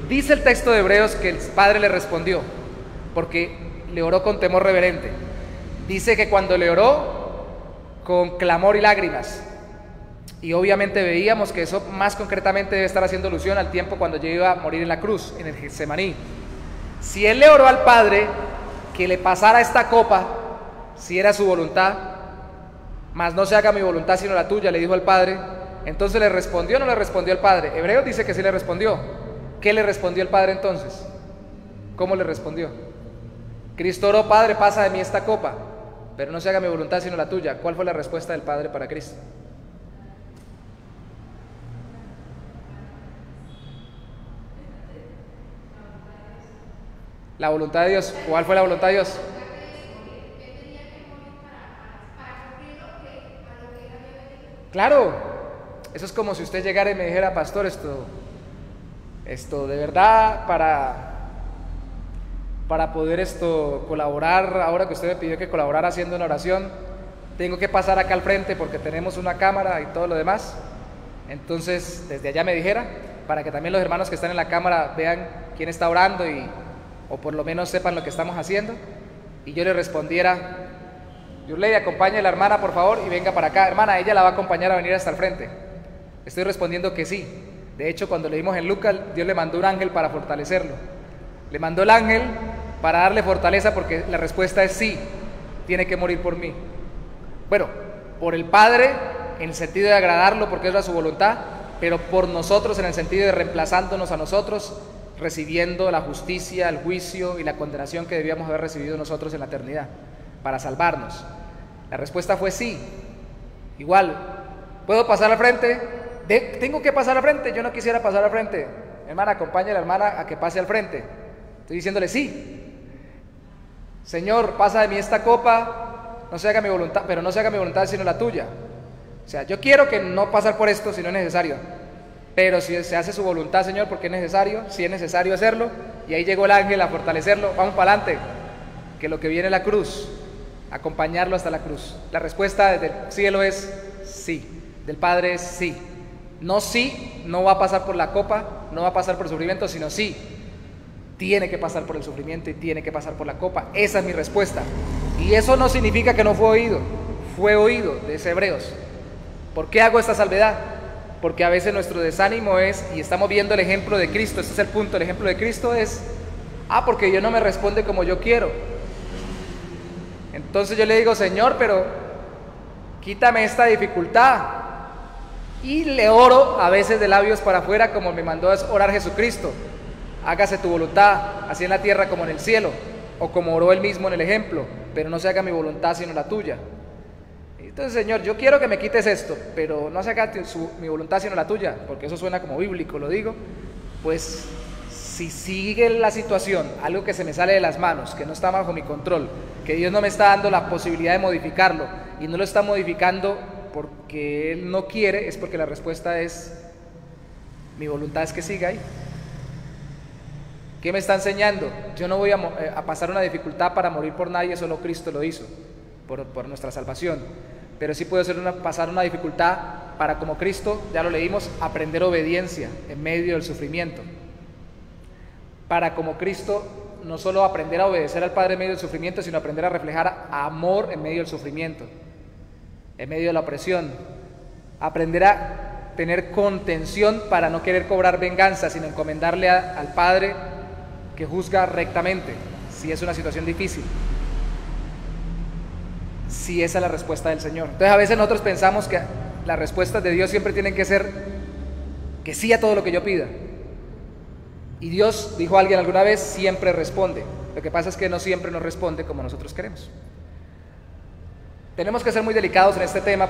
Dice el texto de Hebreos que el padre le respondió, porque le oró con temor reverente. Dice que cuando le oró, con clamor y lágrimas. Y obviamente veíamos que eso más concretamente debe estar haciendo alusión al tiempo cuando yo iba a morir en la cruz, en el Getsemaní. Si él le oró al Padre que le pasara esta copa, si era su voluntad, mas no se haga mi voluntad sino la tuya, le dijo al Padre, entonces le respondió o no le respondió al Padre. Hebreos dice que sí le respondió. ¿Qué le respondió el Padre entonces? ¿Cómo le respondió? Cristo oró, Padre, pasa de mí esta copa, pero no se haga mi voluntad sino la tuya. ¿Cuál fue la respuesta del Padre para Cristo? La voluntad de Dios. ¿Cuál fue la voluntad de Dios? Claro, eso es como si usted llegara y me dijera, pastor, esto de verdad, para poder colaborar, ahora que usted me pidió que colaborara haciendo una oración, tengo que pasar acá al frente porque tenemos una cámara y todo lo demás. Entonces, desde allá me dijera, para que también los hermanos que están en la cámara vean quién está orando o por lo menos sepan lo que estamos haciendo, y yo le respondiera, Yurley, acompañe a la hermana por favor y venga para acá. Hermana, ella la va a acompañar a venir hasta el frente. Estoy respondiendo que sí. De hecho, cuando leímos en Lucas, Dios le mandó un ángel para fortalecerlo. Le mandó el ángel para darle fortaleza, porque la respuesta es sí, tiene que morir por mí. Bueno, por el Padre en el sentido de agradarlo porque era su voluntad, pero por nosotros en el sentido de reemplazándonos a nosotros, recibiendo la justicia, el juicio y la condenación que debíamos haber recibido nosotros en la eternidad, para salvarnos. La respuesta fue sí. Igual, ¿puedo pasar al frente? ¿Tengo que pasar al frente? Yo no quisiera pasar al frente. Hermana, acompañe a la hermana a que pase al frente. Estoy diciéndole sí. Señor, pasa de mí esta copa, no se haga mi voluntad, pero no se haga mi voluntad sino la tuya. O sea, yo quiero que no pasar por esto si no es necesario, pero si se hace su voluntad, Señor, porque es necesario, si es necesario hacerlo. Y ahí llegó el ángel a fortalecerlo. Vamos para adelante, que lo que viene es la cruz, acompañarlo hasta la cruz. La respuesta desde el cielo es sí, del Padre es sí. No sí, no va a pasar por la copa, no va a pasar por el sufrimiento, sino sí, tiene que pasar por el sufrimiento y tiene que pasar por la copa. Esa es mi respuesta. Y eso no significa que no fue oído, de Hebreos. ¿Por qué hago esta salvedad? Porque a veces nuestro desánimo es, y estamos viendo el ejemplo de Cristo, este es el punto, el ejemplo de Cristo es, porque Dios no me responde como yo quiero. Entonces yo le digo, Señor, pero quítame esta dificultad. Y le oro a veces de labios para afuera, como me mandó a orar Jesucristo. Hágase tu voluntad, así en la tierra como en el cielo. O como oró él mismo en el ejemplo, pero no se haga mi voluntad sino la tuya. Entonces, Señor, yo quiero que me quites esto, pero no se haga mi voluntad sino la tuya, porque eso suena como bíblico, lo digo. Pues si sigue la situación, algo que se me sale de las manos, que no está bajo mi control, que Dios no me está dando la posibilidad de modificarlo, y no lo está modificando porque Él no quiere, es porque la respuesta es, mi voluntad es que siga ahí. ¿Qué me está enseñando? Yo no voy a pasar una dificultad para morir por nadie, solo Cristo lo hizo, por nuestra salvación. Pero sí puedo pasar una dificultad para, como Cristo, ya lo leímos, aprender obediencia en medio del sufrimiento. Para, como Cristo, no solo aprender a obedecer al Padre en medio del sufrimiento, sino aprender a reflejar amor en medio del sufrimiento, en medio de la opresión. Aprender a tener contención para no querer cobrar venganza, sino encomendarle al Padre que juzga rectamente, si es una situación difícil. Si esa es la respuesta del Señor. Entonces a veces nosotros pensamos que las respuestas de Dios siempre tienen que ser que sí a todo lo que yo pida. Y Dios, dijo alguien alguna vez, siempre responde. Lo que pasa es que no siempre nos responde como nosotros queremos. Tenemos que ser muy delicados en este tema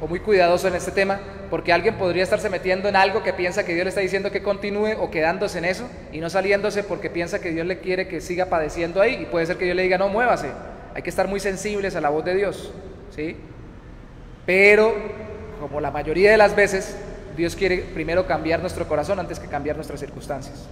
o muy cuidadosos en este tema, porque alguien podría estarse metiendo en algo que piensa que Dios le está diciendo que continúe, o quedándose en eso y no saliéndose porque piensa que Dios le quiere que siga padeciendo ahí, y puede ser que Dios le diga, no, muévase. Hay que estar muy sensibles a la voz de Dios, ¿sí? Pero, como la mayoría de las veces, Dios quiere primero cambiar nuestro corazón antes que cambiar nuestras circunstancias.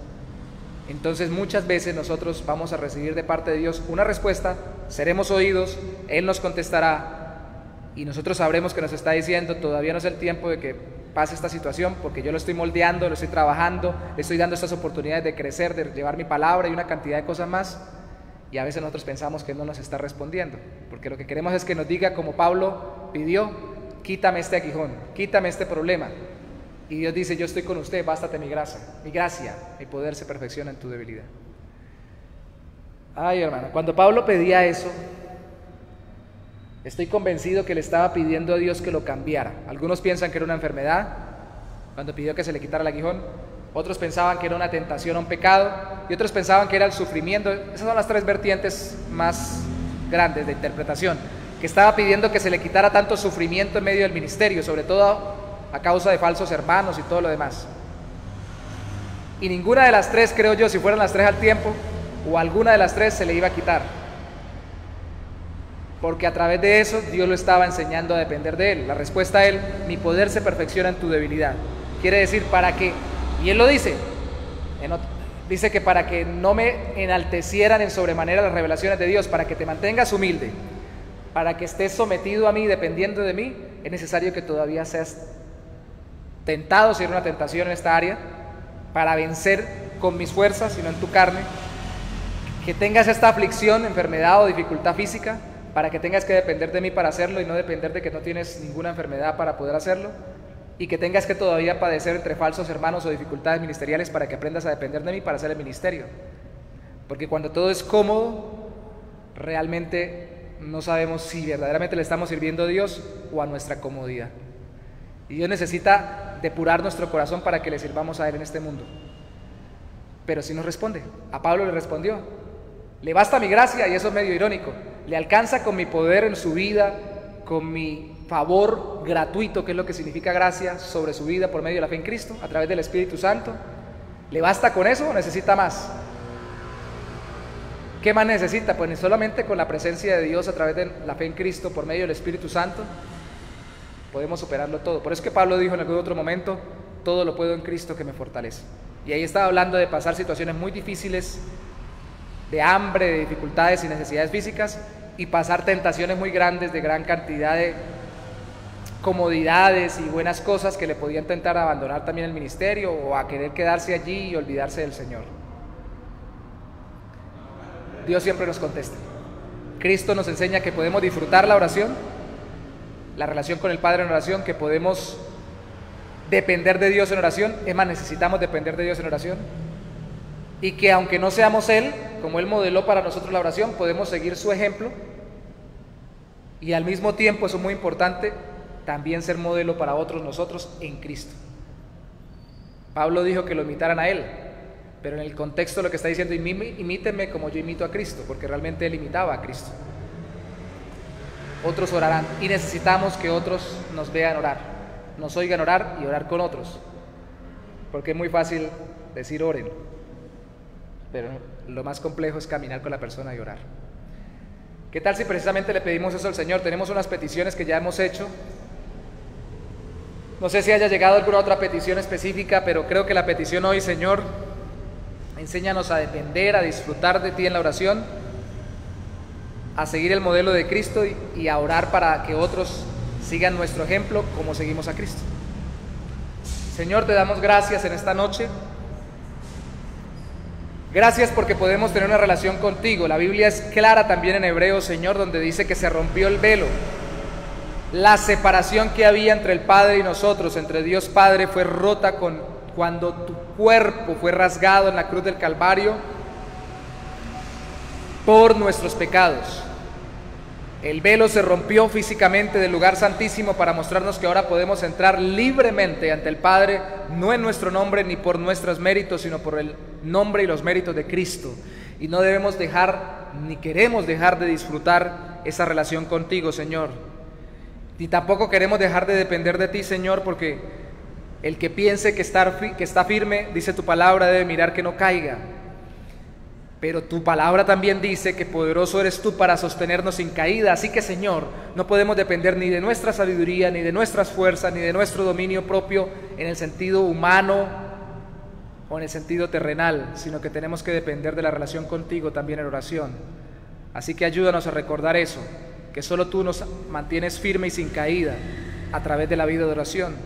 Entonces muchas veces nosotros vamos a recibir de parte de Dios una respuesta, seremos oídos, Él nos contestará, Y nosotros sabremos que nos está diciendo, todavía no es el tiempo de que pase esta situación, porque yo lo estoy moldeando, lo estoy trabajando, le estoy dando estas oportunidades de crecer, de llevar mi palabra y una cantidad de cosas más. Y a veces nosotros pensamos que Él no nos está respondiendo, porque lo que queremos es que nos diga, como Pablo pidió, quítame este aguijón, quítame este problema. Y Dios dice, yo estoy con usted, bástate mi gracia, mi poder se perfecciona en tu debilidad. Ay, hermano, cuando Pablo pedía eso, estoy convencido que le estaba pidiendo a Dios que lo cambiara. Algunos piensan que era una enfermedad, cuando pidió que se le quitara el aguijón. Otros pensaban que era una tentación o un pecado, y otros pensaban que era el sufrimiento. Esas son las tres vertientes más grandes de interpretación, que estaba pidiendo que se le quitara tanto sufrimiento en medio del ministerio, sobre todo a causa de falsos hermanos y todo lo demás. Y ninguna de las tres, creo yo, si fueran las tres al tiempo, o alguna de las tres se le iba a quitar, porque a través de eso Dios lo estaba enseñando a depender de Él. La respuesta a Él, mi poder se perfecciona en tu debilidad. Quiere decir, para que, y Él lo dice, dice que para que no me enaltecieran en sobremanera las revelaciones de Dios, para que te mantengas humilde, para que estés sometido a mí, dependiendo de mí, es necesario que todavía seas tentado, si era una tentación en esta área, para vencer con mis fuerzas y no en tu carne, que tengas esta aflicción, enfermedad o dificultad física, para que tengas que depender de mí para hacerlo y no depender de que no tienes ninguna enfermedad para poder hacerlo, y que tengas que todavía padecer entre falsos hermanos o dificultades ministeriales para que aprendas a depender de mí para hacer el ministerio. Porque cuando todo es cómodo, realmente no sabemos si verdaderamente le estamos sirviendo a Dios o a nuestra comodidad. Y Dios necesita depurar nuestro corazón para que le sirvamos a Él en este mundo. Pero sí nos responde. A Pablo le respondió, le basta mi gracia, y eso es medio irónico, le alcanza con mi poder en su vida, con mi favor gratuito, que es lo que significa gracia, sobre su vida por medio de la fe en Cristo, a través del Espíritu Santo. ¿Le basta con eso o necesita más? ¿Qué más necesita? Pues solamente con la presencia de Dios a través de la fe en Cristo por medio del Espíritu Santo podemos superarlo todo. Por eso es que Pablo dijo en algún otro momento, todo lo puedo en Cristo que me fortalece. Y ahí estaba hablando de pasar situaciones muy difíciles, de hambre, de dificultades y necesidades físicas, y pasar tentaciones muy grandes de gran cantidad de comodidades y buenas cosas que le podían tentar a abandonar también el ministerio o a querer quedarse allí y olvidarse del Señor. Dios siempre nos contesta. Cristo nos enseña que podemos disfrutar la oración, la relación con el Padre en oración, que podemos depender de Dios en oración. Es más, necesitamos depender de Dios en oración, y que aunque no seamos Él, como Él modeló para nosotros la oración, podemos seguir su ejemplo, y al mismo tiempo, eso es muy importante, también ser modelo para otros nosotros en Cristo. Pablo dijo que lo imitaran a Él, pero en el contexto lo que está diciendo, imítenme como yo imito a Cristo, porque realmente Él imitaba a Cristo. Otros orarán, y necesitamos que otros nos vean orar, nos oigan orar y orar con otros, porque es muy fácil decir oren, pero lo más complejo es caminar con la persona y orar. ¿Qué tal si precisamente le pedimos eso al Señor? Tenemos unas peticiones que ya hemos hecho. No sé si haya llegado alguna otra petición específica, pero creo que la petición hoy, Señor, enséñanos a depender, a disfrutar de ti en la oración, a seguir el modelo de Cristo y a orar para que otros sigan nuestro ejemplo como seguimos a Cristo. Señor, te damos gracias en esta noche. Gracias porque podemos tener una relación contigo. La Biblia es clara también en Hebreos, Señor, donde dice que se rompió el velo. La separación que había entre el Padre y nosotros, entre Dios Padre, fue rota cuando tu cuerpo fue rasgado en la cruz del Calvario por nuestros pecados. El velo se rompió físicamente del lugar santísimo para mostrarnos que ahora podemos entrar libremente ante el Padre, no en nuestro nombre ni por nuestros méritos, sino por el nombre y los méritos de Cristo. Y no debemos dejar, ni queremos dejar de disfrutar esa relación contigo, Señor. Ni tampoco queremos dejar de depender de ti, Señor, porque el que piense que está firme, dice tu palabra, debe mirar que no caiga. Pero tu palabra también dice que poderoso eres tú para sostenernos sin caída. Así que, Señor, no podemos depender ni de nuestra sabiduría, ni de nuestras fuerzas, ni de nuestro dominio propio en el sentido humano o en el sentido terrenal, sino que tenemos que depender de la relación contigo también en oración. Así que ayúdanos a recordar eso que solo tú nos mantienes firme y sin caída a través de la vida de oración,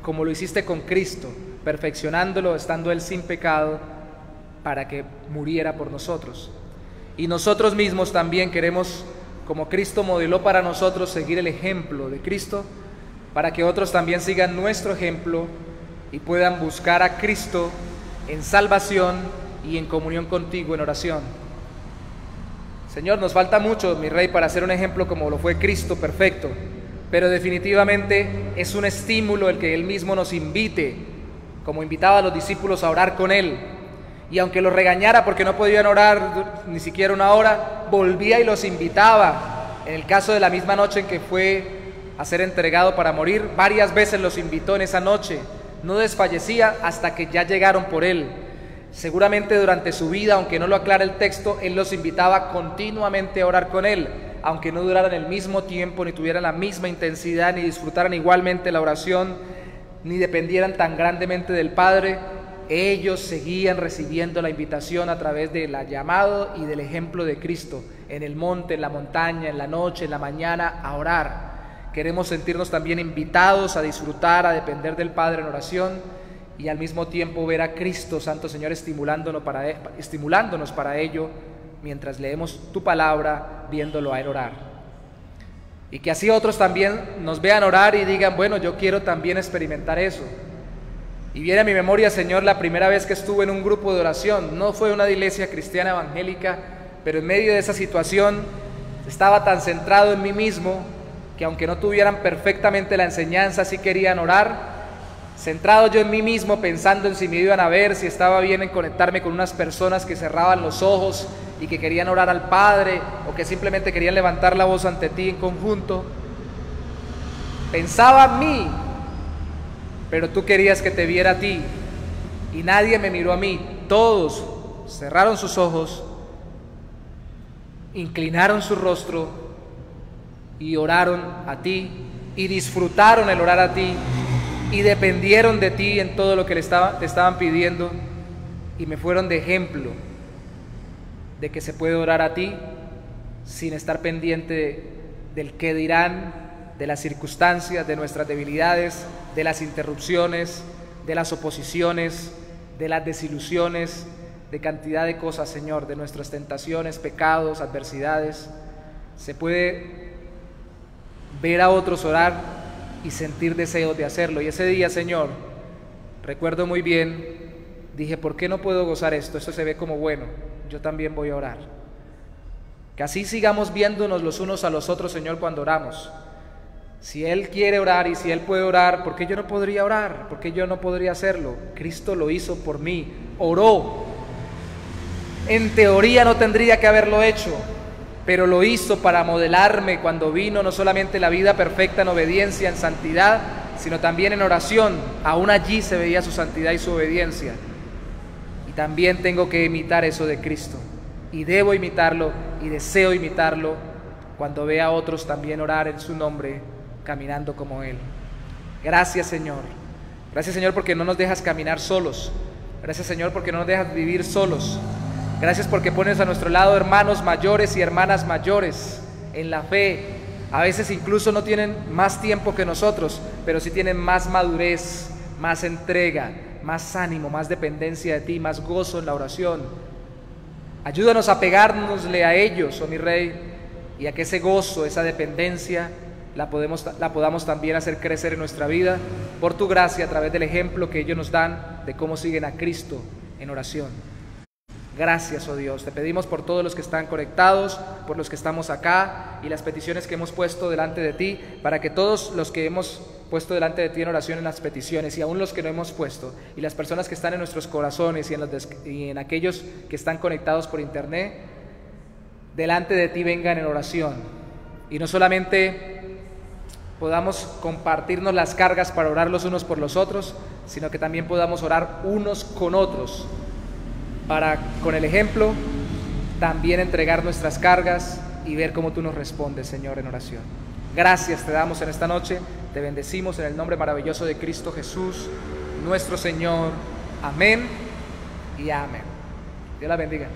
como lo hiciste con Cristo, perfeccionándolo, estando Él sin pecado, para que muriera por nosotros. Y nosotros mismos también queremos, como Cristo modeló para nosotros, seguir el ejemplo de Cristo, para que otros también sigan nuestro ejemplo y puedan buscar a Cristo en salvación y en comunión contigo en oración. Señor, nos falta mucho, mi Rey, para ser un ejemplo como lo fue Cristo perfecto, pero definitivamente es un estímulo el que Él mismo nos invite, como invitaba a los discípulos a orar con Él. Y aunque los regañara porque no podían orar ni siquiera una hora, volvía y los invitaba. En el caso de la misma noche en que fue a ser entregado para morir, varias veces los invitó en esa noche. No desfallecía hasta que ya llegaron por Él. Seguramente durante su vida, aunque no lo aclara el texto, Él los invitaba continuamente a orar con Él, aunque no duraran el mismo tiempo, ni tuvieran la misma intensidad, ni disfrutaran igualmente la oración, ni dependieran tan grandemente del Padre. Ellos seguían recibiendo la invitación a través del llamado y del ejemplo de Cristo, en el monte, en la montaña, en la noche, en la mañana, a orar. Queremos sentirnos también invitados a disfrutar, a depender del Padre en oración, y al mismo tiempo ver a Cristo, Santo Señor, estimulándonos para ello, mientras leemos tu palabra, viéndolo a Él orar. Y que así otros también nos vean orar y digan, bueno, yo quiero también experimentar eso. Y viene a mi memoria, Señor, la primera vez que estuve en un grupo de oración. No fue una iglesia cristiana evangélica, pero en medio de esa situación estaba tan centrado en mí mismo que aunque no tuvieran perfectamente la enseñanza, sí querían orar. Centrado yo en mí mismo, pensando en si me iban a ver, si estaba bien en conectarme con unas personas que cerraban los ojos y que querían orar al Padre, o que simplemente querían levantar la voz ante ti en conjunto. Pensaba en mí, pero tú querías que te viera a ti, y nadie me miró a mí. Todos cerraron sus ojos, inclinaron su rostro y oraron a ti, y disfrutaron el orar a ti, y dependieron de ti en todo lo que te estaban pidiendo, y me fueron de ejemplo de que se puede orar a ti sin estar pendiente del qué dirán, de las circunstancias, de nuestras debilidades, de las interrupciones, de las oposiciones, de las desilusiones, de cantidad de cosas, Señor, de nuestras tentaciones, pecados, adversidades. Se puede ver a otros orar y sentir deseos de hacerlo. Y ese día, Señor, recuerdo muy bien, dije, ¿por qué no puedo gozar esto? Esto se ve como bueno, yo también voy a orar. Que así sigamos viéndonos los unos a los otros, Señor, cuando oramos. Si Él quiere orar y si Él puede orar, ¿por qué yo no podría orar? ¿Por qué yo no podría hacerlo? Cristo lo hizo por mí, oró. En teoría no tendría que haberlo hecho, pero lo hizo para modelarme cuando vino no solamente la vida perfecta en obediencia, en santidad, sino también en oración. Aún allí se veía su santidad y su obediencia. Y también tengo que imitar eso de Cristo. Y debo imitarlo y deseo imitarlo cuando vea a otros también orar en su nombre, caminando como Él. Gracias, Señor. Gracias, Señor, porque no nos dejas caminar solos. Gracias, Señor, porque no nos dejas vivir solos. Gracias porque pones a nuestro lado hermanos mayores y hermanas mayores en la fe. A veces incluso no tienen más tiempo que nosotros, pero sí tienen más madurez, más entrega, más ánimo, más dependencia de ti, más gozo en la oración. Ayúdanos a pegárnosle a ellos, oh mi Rey, y a que ese gozo, esa dependencia, la podamos también hacer crecer en nuestra vida por tu gracia, a través del ejemplo que ellos nos dan de cómo siguen a Cristo en oración. Gracias, oh Dios, te pedimos por todos los que están conectados, por los que estamos acá y las peticiones que hemos puesto delante de ti, para que todos los que hemos puesto delante de ti en oración en las peticiones, y aún los que no hemos puesto, y las personas que están en nuestros corazones y en aquellos que están conectados por internet, delante de ti vengan en oración, y no solamente podamos compartirnos las cargas para orar los unos por los otros, sino que también podamos orar unos con otros, para, con el ejemplo, también entregar nuestras cargas y ver cómo tú nos respondes, Señor, en oración. Gracias te damos en esta noche, te bendecimos en el nombre maravilloso de Cristo Jesús, nuestro Señor. Amén y amén. Dios la bendiga.